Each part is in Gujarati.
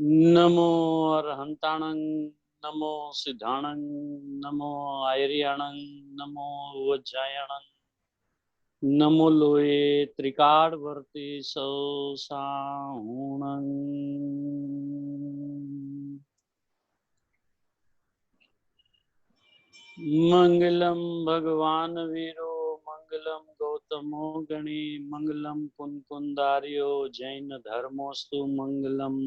નમો અરહંતાણં નમો સિદ્ધાણં નમો આયર્યાણં નમો વજ્જાયણં નમો લોએ ત્રિકાળવર્તી સૌ સાહુણં. મંગલમ ભગવાન વીરો મંગલમ ગૌતમો ગણી મંગલમ કુંકુંદાર્યો જૈન ધર્મોસ્તુ મંગલમ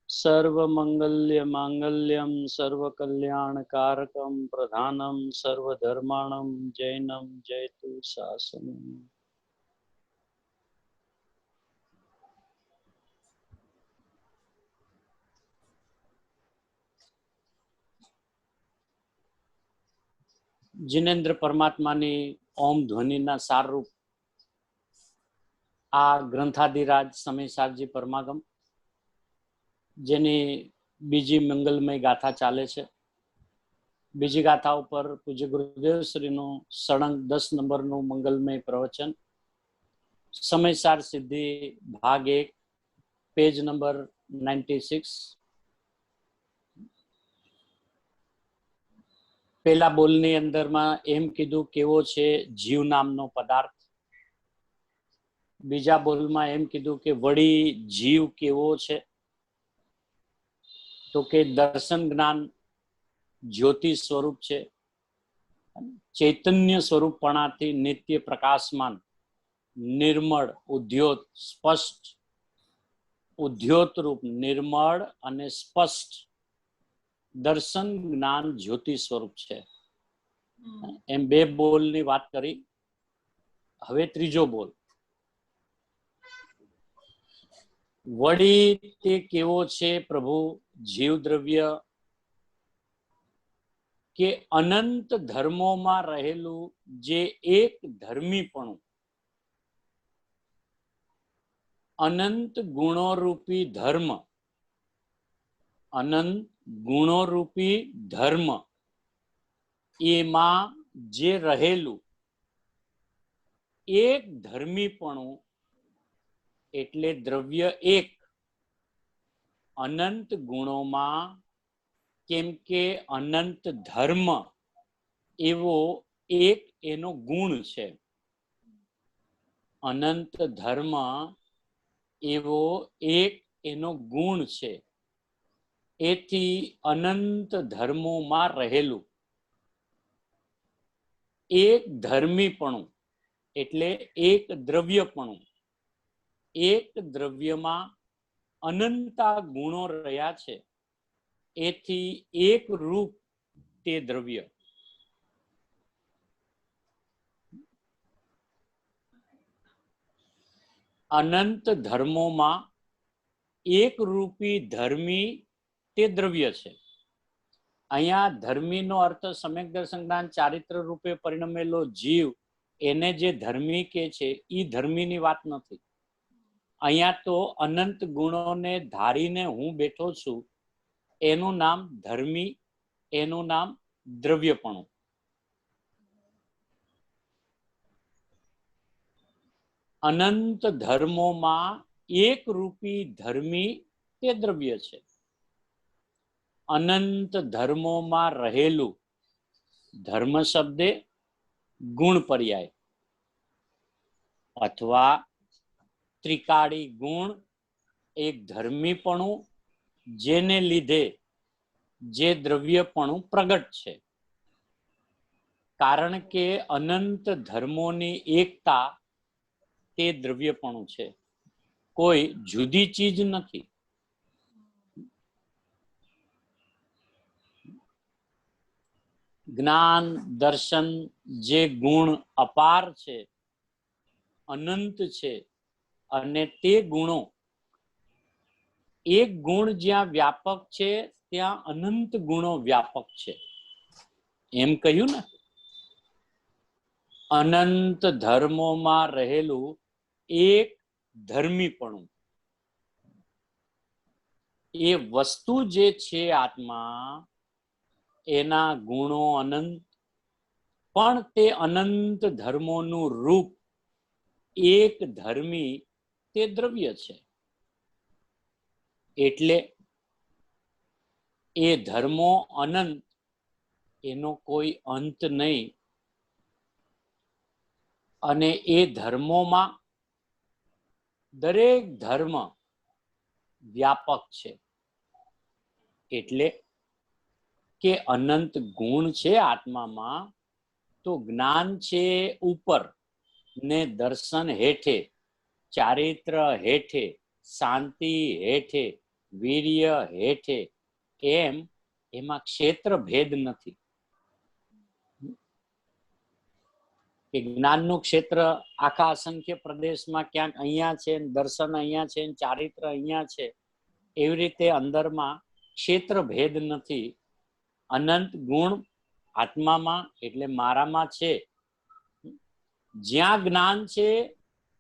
સર્વ મંગલ્ય માંગલ્યમ સર્વ કલ્યાણકારકમ પ્રધાનમ સર્વ ધર્માણમ જૈનમ જયતુ શાસનમ. જિનેન્દ્ર પરમાત્માની ઓમ ધ્વનિના સારરૂપ આ ગ્રંથાધિરાજ સમયસારજી પરમાગમ, જેની બીજી મંગલમય ગાથા ચાલે છે. બીજી ગાથા ઉપર પૂજ્ય ગુરુદેવ શ્રીનું સળંગ 10 નંબરનું મંગલમય પ્રવચન, સમયસાર સિદ્ધિ ભાગ 1, પેજ નંબર 96. પેલા બોલની અંદરમાં એમ કીધું કેવો છે જીવ નામનો પદાર્થ. બીજા બોલમાં એમ કીધું કે વળી જીવ કેવો છે, તો કે દર્શન જ્ઞાન જ્યોતિ સ્વરૂપ છે, ચૈતન્ય સ્વરૂપપણાથી નિત્ય પ્રકાશમાન, નિર્મળ, ઉદ્યોત, સ્પષ્ટ, ઉદ્યોત રૂપ, નિર્મળ અને સ્પષ્ટ દર્શન જ્ઞાન જ્યોતિ સ્વરૂપ છે. એમ બે બોલની વાત કરી. હવે ત્રીજો બોલ, વળી તે કેવો છે પ્રભુ જીવ દ્રવ્ય કે અનંત ધર્મોમાં રહેલું જે એક ધર્મીપણું, અનંત ગુણોરૂપી ધર્મ, અનંત ગુણોરૂપી ધર્મ એમાં જે રહેલું એક ધર્મીપણું, એટલે દ્રવ્ય એક, અનંત ગુણોમાં, કેમ કે અનંત ધર્મ એવો એક એનો ગુણ છે. અનંત ધર્મ એવો એક એનો ગુણ છે. એથી અનંત ધર્મોમાં રહેલું એક ધર્મીપણું, એટલે એક દ્રવ્યપણું, એક દ્રવ્યમાં અનંતા ગુણો રહ્યા છે. એથી એક રૂપ તે દ્રવ્ય. અનંત ધર્મોમાં એક રૂપી ધર્મી તે દ્રવ્ય છે. અહીંયા ધર્મીનો અર્થ સમ્યક દર્શન જ્ઞાન ચારિત્ર રૂપે પરિણમેલો જીવ, એને જે ધર્મી કે છે એ ધર્મીની વાત નથી. અહીંયા તો અનંત ગુણોને ધારીને હું બેઠો છું, એનું નામ ધર્મી, એનું નામ દ્રવ્યપણું. અનંત ધર્મોમાં એક રૂપી ધર્મી તે દ્રવ્ય છે. અનંત ધર્મોમાં રહેલું, ધર્મ શબ્દે ગુણ પર્યાય અથવા ત્રિકાળી ગુણ, એક ધર્મીપણું જેને લીધે જે દ્રવ્યપણું પ્રગટ છે. કારણ કે અનંત ધર્મોની એકતા તે દ્રવ્યપણું છે, કોઈ જુદી ચીજ નથી. જ્ઞાન દર્શન જે ગુણ અપાર છે, અનંત છે, અને તે ગુણો, એક ગુણ જ્યાં વ્યાપક છે ત્યાં અનંત ગુણો વ્યાપક છે. એમ કહ્યું ને, અનંત ધર્મોમાં રહેલું એક ધર્મીપણું, એ વસ્તુ જે છે આત્મા, એના ગુણો અનંત, પણ તે અનંત ધર્મોનું રૂપ એક ધર્મી તે દ્રવ્ય છે. એટલે એ ધર્મો અનંત, એનો કોઈ અંત નહીં, અને એ ધર્મોમાં દરેક ધર્મ વ્યાપક છે. એટલે કે અનંત ગુણ છે આત્મામાં, તો જ્ઞાન છે ઉપર ને દર્શન હેઠે, ચારિત્ર હેઠે, શાંતિ હેઠે, વીર્ય હેઠે, એમાં ક્ષેત્ર ભેદ નથી. કે જ્ઞાનનું ક્ષેત્ર આખા અસંખ્ય પ્રદેશમાં ક્યાંક અહીંયા છે, દર્શન અહીંયા છે, ચારિત્ર અહીંયા છે, એવી રીતે અંદરમાં ક્ષેત્ર ભેદ નથી. અનંત ગુણ આત્મામાં એટલે મારામાં છે. જ્યાં જ્ઞાન છે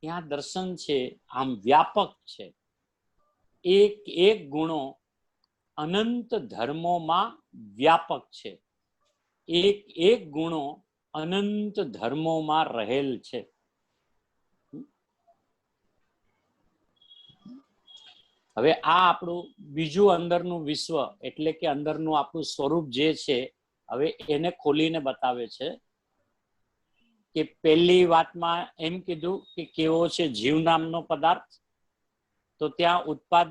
ત્યાં દર્શન છે, આમ વ્યાપક છે. એક એક ગુણો અનંત ધર્મોમાં વ્યાપક છે. એક એક ગુણો અનંત ધર્મોમાં રહેલ છે. હવે આ આપણું બીજું અંદરનું વિશ્વ એટલે કે અંદરનું આપણું સ્વરૂપ જે છે, હવે એને ખોલીને બતાવે છે. કે પહેલી વાતમાં એમ કીધું કે કેવો છે જીવ નામનો પદાર્થ, તો ત્યાં ઉત્પાદ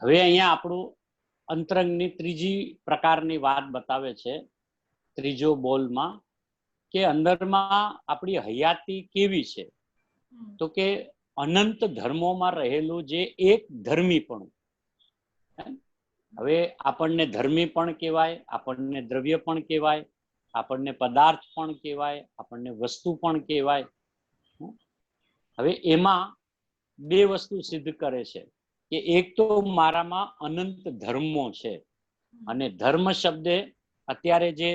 હવે અહીંયા આપણું અંતરંગની ત્રીજી પ્રકારની વાત બતાવે છે ત્રીજો બોલમાં, કે અંદરમાં આપણી હયાતી કેવી છે, તો કે અનંત ધર્મોમાં રહેલું જે એક ધર્મીપણું. હવે આપણને ધર્મી પણ કહેવાય, આપણને દ્રવ્ય પણ કહેવાય, આપણને પદાર્થ પણ કહેવાય, આપણને વસ્તુ પણ કહેવાય. હવે એમાં બે વસ્તુ સિદ્ધ કરે છે કે એક તો મારામાં અનંત ધર્મો છે, અને ધર્મ શબ્દે અત્યારે જે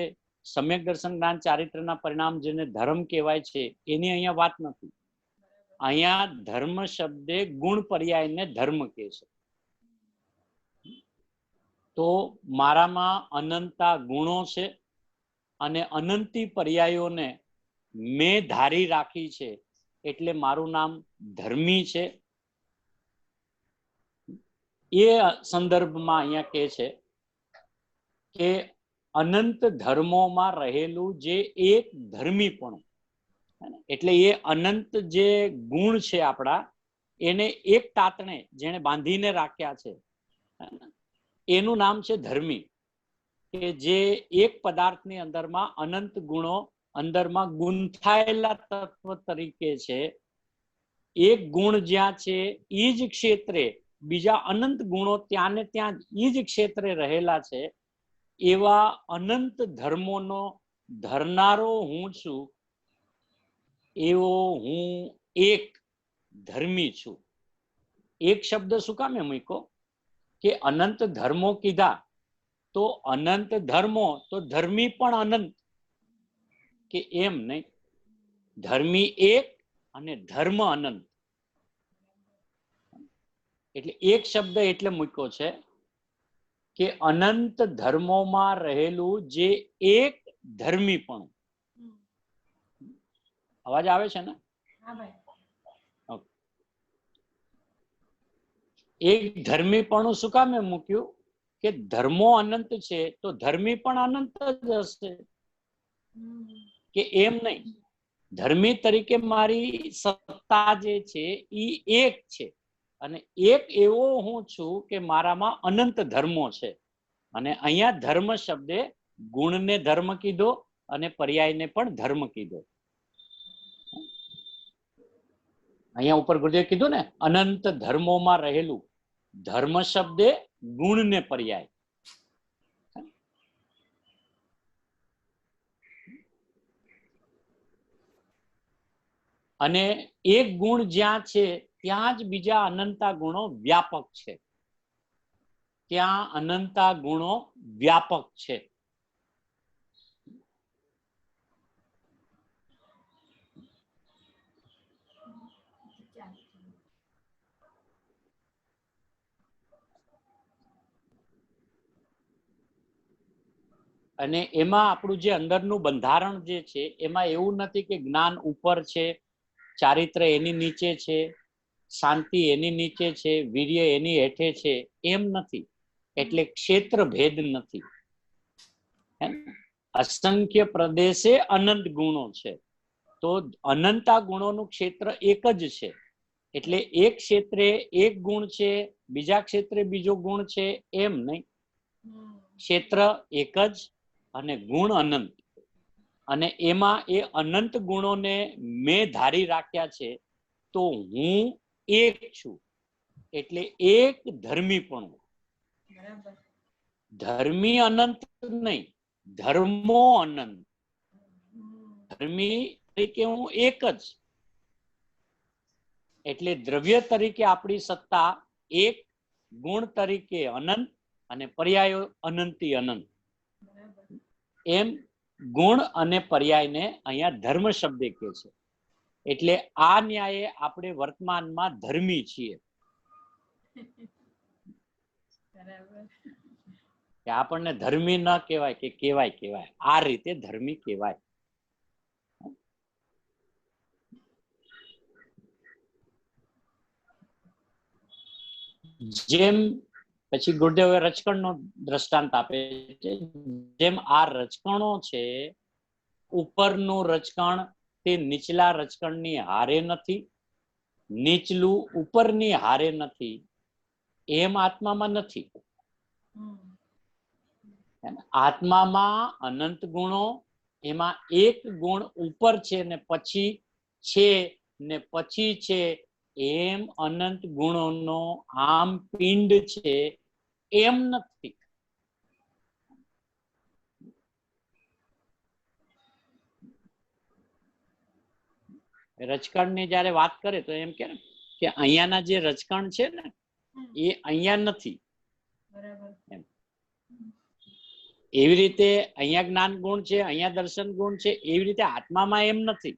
સમ્યક દર્શન જ્ઞાન ચારિત્રના પરિણામ જેને ધર્મ કહેવાય છે એની અહીંયા વાત નથી. અહીંયા ધર્મ શબ્દે ગુણ પર્યાયને ધર્મ કહે છે. તો મારામાં અનંતા ગુણો છે, અને અનંતી પર્યાયોને મેં ધારી રાખી છે, એટલે મારું નામ ધર્મી છે. એ સંદર્ભમાં અહીંયા કહે છે કે અનંત ધર્મોમાં રહેલું જે એક ધર્મીપણું, એટલે એ અનંત જે ગુણ છે આપણા, એને એક તાતણે જેને બાંધીને રાખ્યા છે, એનું નામ છે ધર્મી. કે જે એક પદાર્થની અંદરમાં અનંત ગુણો અંદરમાં ગુંથાયેલા તત્વ તરીકે છે. એક ગુણ જ્યાં છે એ જ ક્ષેત્રે બીજા અનંત ગુણો ત્યાં ને ત્યાં એ જ ક્ષેત્રે રહેલા છે. એવા અનંત ધર્મોનો ધરનારો હું છું, એવો હું એક ધર્મી છું. એક શબ્દ શું કામે મૂક્યો કે અનંત ધર્મો કીધા, તો અનંત ધર્મો તો ધર્મી પણ અનંત, કે એમ નહીં, ધર્મી એક અને ધર્મ અનંત. એટલે એક શબ્દ એટલે મૂક્યો છે કે અનંત ધર્મોમાં રહેલું જે એક ધર્મીપણું. અવાજ આવે છે ને? એક ધર્મીપણું શું કામે મૂક્યું કે ધર્મો અનંત છે તો ધર્મી પણ અનંત જ હશે કે એમ નહીં. ધર્મી તરીકે મારી સત્તા જે છે એ એક છે અને એક એવો હું છું કે મારામાં અનંત ધર્મો છે. અને અહીંયા ધર્મ શબ્દે ગુણને ધર્મ કીધો અને પર્યાયને પણ ધર્મ કીધો. અહીંયા ઉપર ગુરુદેવે કીધું ને અનંત ધર્મોમાં રહેલું, ધર્મ શબ્દે ગુણને પર્યાય. અને એક ગુણ જ્યાં છે ત્યાં જ બીજા અનંતા ગુણો વ્યાપક છે. ત્યાં અનંતા ગુણો વ્યાપક છે. અને એમાં આપણું જે અંદરનું બંધારણ જે છે એમાં એવું નથી કે જ્ઞાન ઉપર છે, ચારિત્ર એની નીચે છે, શાંતિ એની નીચે છે, વીર્ય એની હેઠે છે, એમ નથી. એટલે ક્ષેત્ર ભેદ નથી. અસંખ્ય પ્રદેશે અનંત ગુણો છે તો અનંતા ગુણોનું ક્ષેત્ર એક જ છે. એટલે એક ક્ષેત્રે એક ગુણ છે, બીજા ક્ષેત્રે બીજો ગુણ છે એમ નહીં. ક્ષેત્ર એક જ અને ગુણ અનંત. અને એમાં એ અનંત ગુણોને મેં ધારી રાખ્યા છે તો હું એક છું. એટલે એક ધર્મી પણ. ધર્મી અનંત નહીં, ધર્મો અનંત. ધર્મી તરીકે હું એક જ. એટલે દ્રવ્ય તરીકે આપણી સત્તા એક, ગુણ તરીકે અનંત અને પર્યાયો અનંતી અનંત. એમ ગુણ અને પર્યાયને અહીંયા ધર્મ શબ્દે કહે છે. એટલે આ ન્યાયે આપણે વર્તમાનમાં ધર્મી છીએ. કે આપણને ધર્મી ન કહેવાય કે કહેવાય આ રીતે ધર્મી કહેવાય. જેમ પછી ગુરુદેવ રચકણનો દ્રષ્ટાંત આપે છે. જેમ આ રચકણો છે, ઉપરનું રચકણ તે નીચલા રચકણની હારે નથી, નીચલું ઉપરની હારે નથી, એમ આત્મામાં નથી. આત્મામાં અનંત ગુણો, એમાં એક ગુણ ઉપર છે ને પછી છે ને પછી છે, એમ અનંત ગુણોનો આમ પિંડ છે એમ નથી. રચકણની જયારે વાત કરે તો એમ કે અહીંયાના જે રચકણ છે ને એ અહીંયા નથી. એવી રીતે અહીંયા જ્ઞાન ગુણ છે, અહીંયા દર્શન ગુણ છે, એવી રીતે આત્મામાં એમ નથી.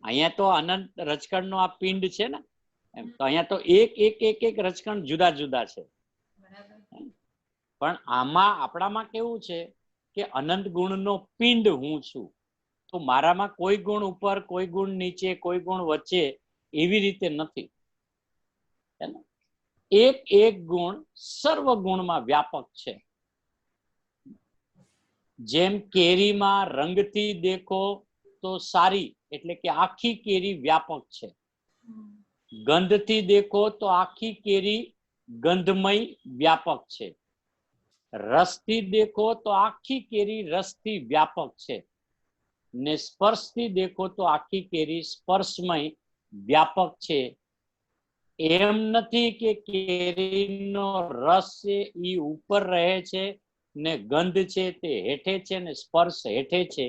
અહીંયા તો અનંત રચકણનો આ પિંડ છે ને, એમ તો અહીંયા તો એક એક એક એક રચકણ જુદા જુદા છે. પણ આમાં આપણામાં કેવું છે કે અનંત ગુણનો પિંડ હું છું. તો મારામાં કોઈ ગુણ ઉપર, કોઈ ગુણ નીચે, કોઈ ગુણ વચ્ચે એવી રીતે નથી. એક એક ગુણ સર્વ ગુણમાં વ્યાપક છે. જેમ કેરીમાં રંગથી દેખો તો સારી એટલે કે આખી કેરી વ્યાપક છે, ગંધથી દેખો તો આખી કેરી ગંધમય વ્યાપક છે, રસથી દેખો તો આખી કેરી રસથી વ્યાપક છે, ને સ્પર્શથી દેખો તો આખી કેરી સ્પર્શમય વ્યાપક છે. એમ નથી કે કેરીનો રસ છે એ ઉપર રહે છે ને ગંધ છે તે હેઠે છે ને સ્પર્શ હેઠે છે,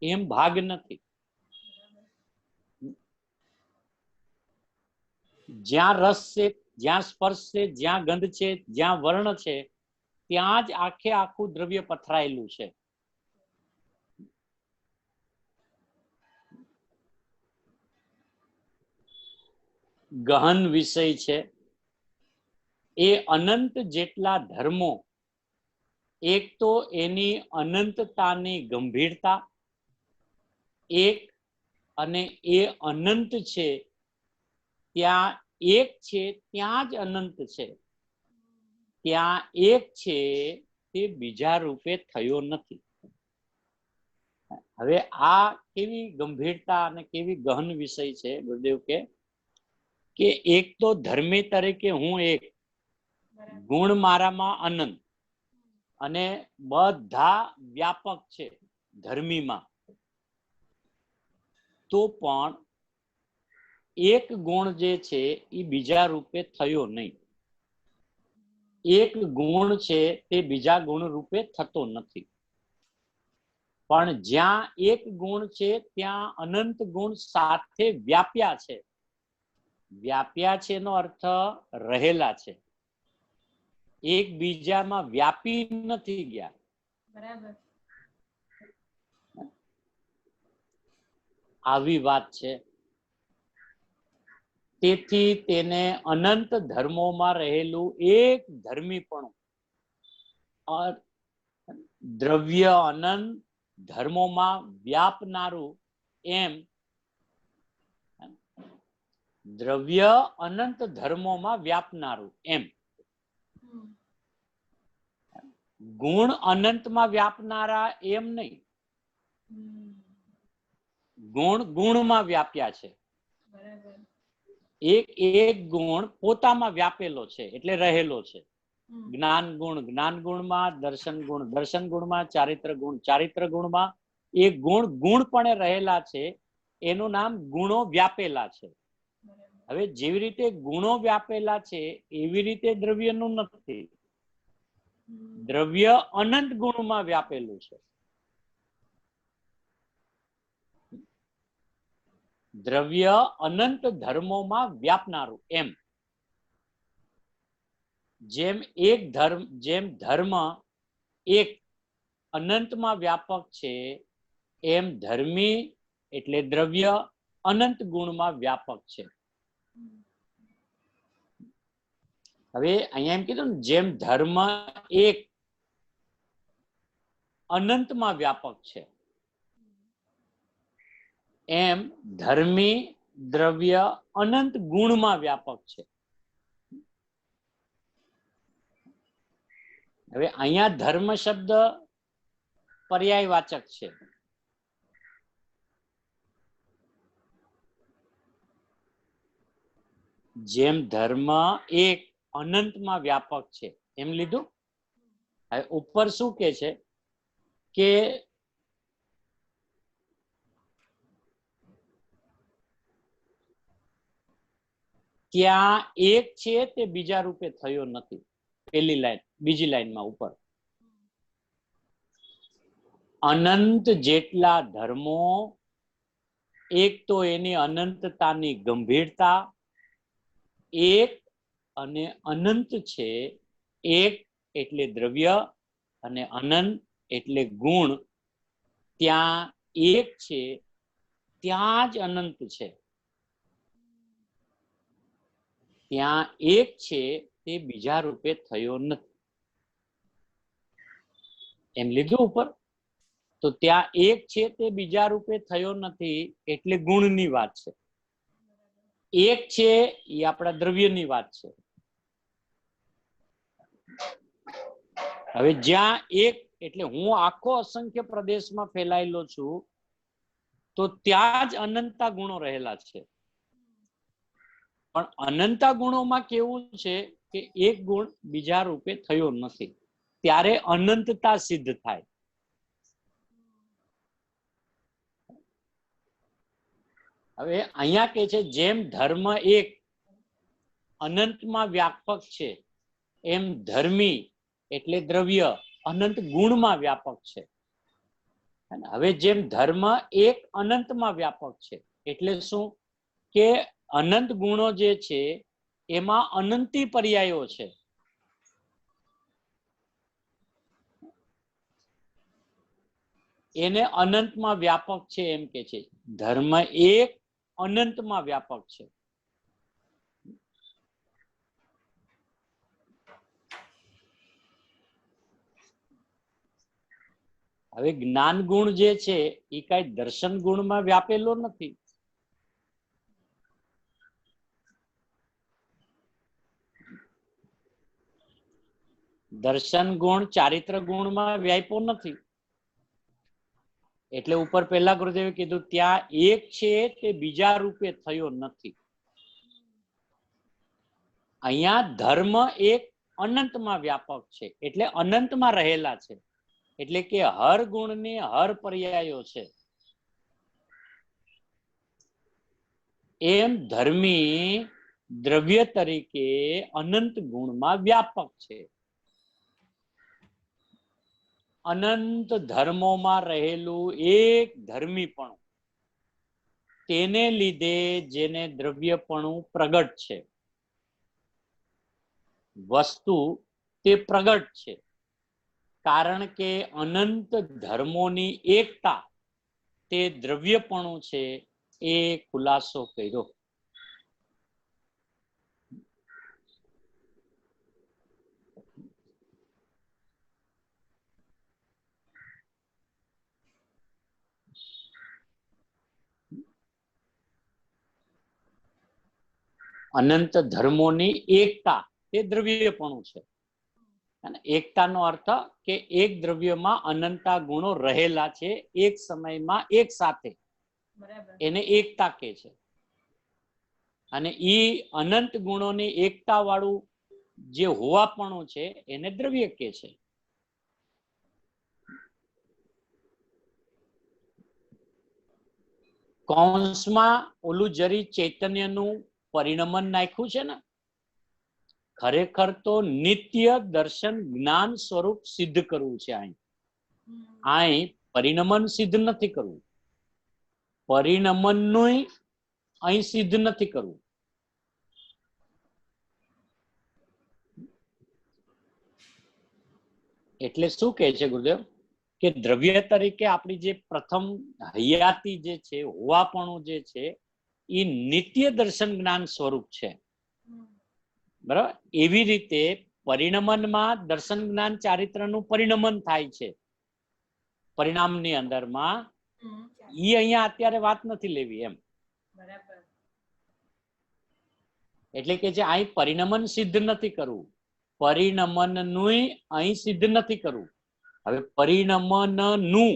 એમ ભાગ નથી. જ્યાં રસ છે, જ્યાં સ્પર્શ છે, જ્યાં ગંધ છે, જ્યાં વર્ણ છે, ત્યાં જ આખે આખું દ્રવ્ય પથરાયેલું છે. ગહન વિષય છે. એ અનંત જેટલા ધર્મો, એક તો એની અનંતતાની ગંભીરતા એક, અને એ અનંત છે ત્યાં એક છે ત્યાં જ અનંત છે. ત્યાં એક છે તે બીજા રૂપે થયો નથી. હવે આ કેવી ગંભીરતા અને કેવી ગહન વિષય છે ગુરુદેવ કે એક તો ધર્મી તરીકે હું એક, ગુણ મારામાં અનંત, અને બધા વ્યાપક છે ધર્મીમાં, તો પણ એક ગુણ જે છે એ બીજા રૂપે થયો નહીં. એક ગુણ છે તે બીજા ગુણ રૂપે થતો નથી. પણ જ્યાં એક ગુણ છે ત્યાં અનંત ગુણ સાથે વ્યાપ્યા છે. વ્યાપ્યા છે નો અર્થ રહેલા છે, એકબીજામાં વ્યાપી નથી ગયા. બરાબર, આવી વાત છે. તેથી તેને અનંત ધર્મોમાં રહેલું એક ધર્મીપણું, દ્રવ્ય અનંત ધર્મોમાં વ્યાપનારું, એમ દ્રવ્ય અનંત ધર્મોમાં વ્યાપનારું એમ ગુણ અનંતમાં વ્યાપનારા એમ નહીં. ગુણ ગુણમાં વ્યાપ્યા છે. એક એક ગુણ પોતામાં વ્યાપેલો છે એટલે રહેલો છે. જ્ઞાન ગુણમાં, દર્શન ગુણમાં, ચારિત્ર ગુણમાં એક ગુણ ગુણપણે રહેલા છે. એનું નામ ગુણો વ્યાપેલા છે. હવે જેવી રીતે ગુણો વ્યાપેલા છે એવી રીતે દ્રવ્યનું નથી. દ્રવ્ય અનંત ગુણમાં વ્યાપેલું છે. દ્રવ્ય અનંત ધર્મોમાં વ્યાપનારું એમ. જેમ ધર્મ એક અનંતમાં વ્યાપક છે, એમ ધર્મી એટલે દ્રવ્ય અનંત ગુણમાં વ્યાપક છે. હવે અહીંયા એમ કીધું ને, જેમ ધર્મ એક અનંતમાં વ્યાપક છે, એમ ધર્મી દ્રવ્ય અનંત ગુણમાં વ્યાપક છે. હવે અહીંયા ધર્મ શબ્દ પર્યાયવાચક છે. જેમ ધર્મ એક અનંતમાં વ્યાપક છે એમ લીધું. હવે ઉપર શું કે છે કે ત્યાં એક છે તે બીજા રૂપે થયો નથી. પહેલી લાઈન, બીજી લાઈનમાં ઉપર અનંત જેટલા ધર્મો, એક તો એની અનંતતાની ગંભીરતા, એક અને અનંત છે. એક એટલે દ્રવ્ય અને અનંત એટલે ગુણ. ત્યાં એક છે ત્યાં જ અનંત છે. ત્યાં એક છે તે બીજા રૂપે થયો નથી એમ લીધું ઉપર. તો ત્યાં એક છે તે બીજા રૂપે થયો નથી એટલે ગુણની વાત છે. એક છે એ આપણા દ્રવ્યની વાત છે. હવે જ્યાં એક એટલે હું આખો અસંખ્ય પ્રદેશમાં ફેલાયેલો છું, તો ત્યાં જ અનંતતા ગુણો રહેલા છે. પણ અનંતા ગુણોમાં કેવું છે કે એક ગુણ બીજા રૂપે થયો નથી, ત્યારે અનંતતા સિદ્ધ થાય. હવે અહીંયા કે છે જેમ ધર્મ એક અનંતમાં વ્યાપક છે, એમ ધર્મી એટલે દ્રવ્ય અનંત ગુણમાં વ્યાપક છે. હવે જેમ ધર્મ એક અનંતમાં વ્યાપક છે એટલે શું કે અનંત ગુણો જે છે એમાં અનંતી પર્યાયો છે. એને અનંતમાં વ્યાપક છે એમ કે છે. ધર્મ એક અનંતમાં વ્યાપક છે. હવે જ્ઞાન ગુણ જે છે એ કઈ દર્શન ગુણમાં વ્યાપેલો નથી. દર્શન ગુણ ચારિત્ર ગુણમાં વ્યાપ્યો નથી. એટલે ઉપર પહેલા ગુરુદેવે કીધું ત્યાં એક છે તે બીજા રૂપે થયો નથી. અહીંયા ધર્મ એક અનંતમાં વ્યાપક છે, એટલે અનંતમાં રહેલા છે. એટલે કે હર ગુણને હર પર્યાયો છે. એમ ધર્મી દ્રવ્ય તરીકે અનંત ગુણમાં વ્યાપક છે. અનંત ધર્મોમાં રહેલું એક ધર્મીપણું, તેને લીધે જેને દ્રવ્યપણું પ્રગટ છે. વસ્તુ તે પ્રગટ છે, કારણ કે અનંત ધર્મોની એકતા તે દ્રવ્યપણું છે, એ ખુલાસો કર્યો. અનંત ધર્મોની એકતા તે દ્રવ્યપણું છે. અને એકતાનો અર્થ કે એક દ્રવ્યમાં અનંતા ગુણો રહેલા છે, એક સમયમાં એક સાથે, એને એકતા કહે છે. અને ઈ અનંત ગુણોની એકતા વાળું જે હોવાપણું છે એને દ્રવ્ય કહે છે. કૌંસમાં ઓલું જરી ચૈતન્યનું પરિણમન નાખ્યું છે ને, ખરેખર તો નિત્ય દર્શન જ્ઞાન સ્વરૂપ સિદ્ધ કરવું છે. અહીં પરિણમન સિદ્ધ નથી કરવું, પરિણમનનું અહીં સિદ્ધ નથી કરવું. એટલે શું કહે છે ગુરુદેવ કે દ્રવ્ય તરીકે આપણી જે પ્રથમ હયાતી જે છે, હોવાપણું જે છે, એ નિત્ય દર્શન જ્ઞાન સ્વરૂપ છે. બરાબર. એવી રીતે પરિણમનમાં દર્શન જ્ઞાન ચારિત્રનું પરિણમન થાય છે પરિણામની અંદરમાં. ઈ અહીંયા અત્યારે વાત નથી લેવી એમ. એટલે કે જે અહીં પરિણમન સિદ્ધ નથી કરવું, પરિણમનનું અહીં સિદ્ધ નથી કરવું. હવે પરિણમનનું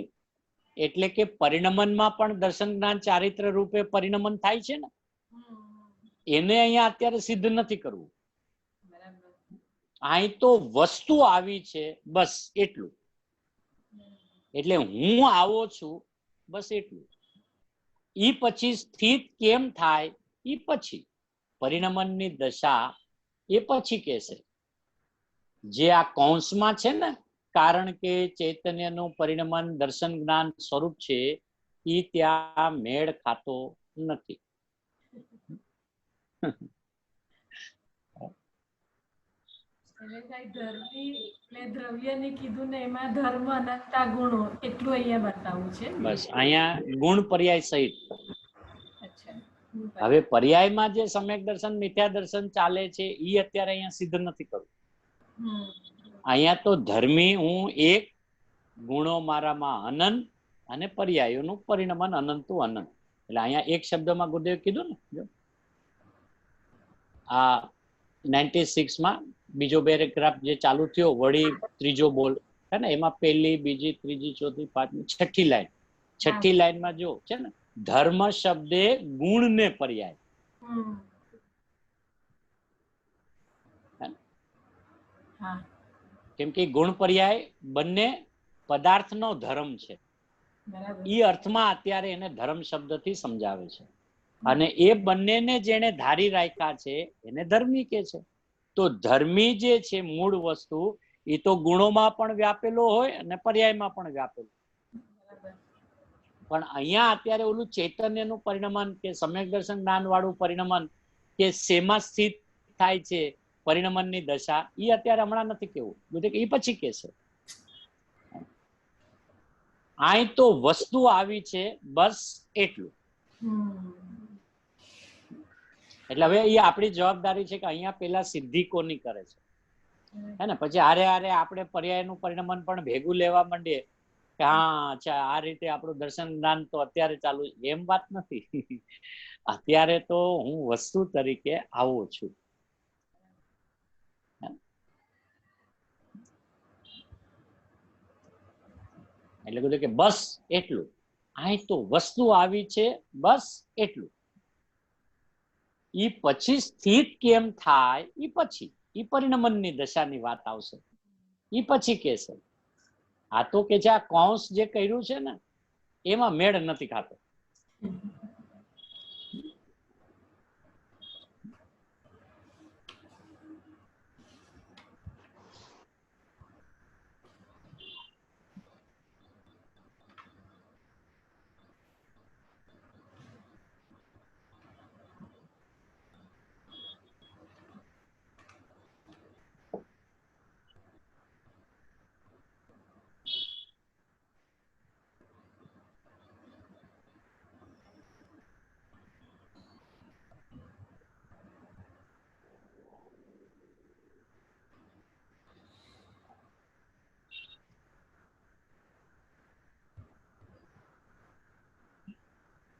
એટલે કે પરિણમનમાં પણ દર્શન જ્ઞાન ચારિત્ર રૂપે પરિણમન થાય છે ને, એને અહીંયા અત્યારે સિદ્ધ નથી કરવું. અહીં તો વસ્તુ આવી છે, બસ એટલું. એટલે હું આવો છું, બસ એટલું. ઈ પછી સ્થિત કેમ થાય ઈ પછી પરિણમનની દશા એ પછી કહેશે. જે આ કૌંસમાં છે ને, કારણ કે ચૈતન્યનું પરિણમન દર્શન જ્ઞાન સ્વરૂપ છે, ઈ ત્યાં મેળ ખાતો નથી. બસ અહીંયા ગુણ પર્યાય સહિત. હવે પર્યાયમાં જે સમ્યક દર્શન મિથ્યા દર્શન ચાલે છે, ઈ અત્યારે અહીંયા સિદ્ધ નથી કરવું. અહીંયા તો ધર્મી હું એક, ગુણો મારામાં અનંત, અને પર્યાયોનું પરિણમન અનંતું અનંત. એટલે અહીંયા એક શબ્દમાં ગુરુદેવ કીધું ને, આ 96માં બીજો પેરેગ્રાફ જે ચાલુ થયો, વળી ત્રીજો બોલ હે ને, એમાં પહેલી, બીજી, ત્રીજી, ચોથી, પાંચમી, છઠ્ઠી લાઈન. છઠ્ઠી લાઈનમાં જો છે ને, ધર્મ શબ્દે ગુણ ને પર્યાય. કેમ કે ગુણ પર્યાય બંને પદાર્થનો ધર્મ છે. એ અર્થમાં અત્યારે એને ધર્મ શબ્દથી સમજાવે છે. અને એ બંનેને જેને ધારી રાખ્યા છે એને ધર્મી કે છે. તો ધર્મી જે છે મૂળ વસ્તુ, એ તો ગુણોમાં પણ વ્યાપેલો હોય અને પર્યાયમાં પણ વ્યાપેલો. પણ અહીંયા અત્યારે ઓલું ચૈતન્યનું પરિણમન કે સમ્યક દર્શન જ્ઞાન વાળું પરિણમન કે શેમાં સ્થિત થાય છે પરિણમનની દશા, એ અત્યારે હમણાં નથી કેવું, એ પછી કે છે. અહીં તો વસ્તુ આવી છે, બસ એટલું. એટલે હવે એ આપણી જવાબદારી છે કે અહીંયા પેલા સિદ્ધિ કોની કરે છે, હે ને. પછી હારે હારે આપણે પર્યાયનું પરિણમન પણ ભેગું લેવા માંડીએ કે હા અચ્છા આ રીતે આપણું દર્શન જ્ઞાન તો અત્યારે ચાલુ, એમ વાત નથી. અત્યારે તો હું વસ્તુ તરીકે આવું છું. એટલે કીધું કે બસ એટલું. અહીં તો વસ્તુ આવી છે, બસ એટલું. ઈ પછી સ્થિત કેમ થાય ઈ પછી, ઈ પરિણમનની દશાની વાત આવશે, ઈ પછી કહેશે. આ તો કે છે આ કૌંસ જે કર્યું છે ને એમાં મેળ નથી ખાતો.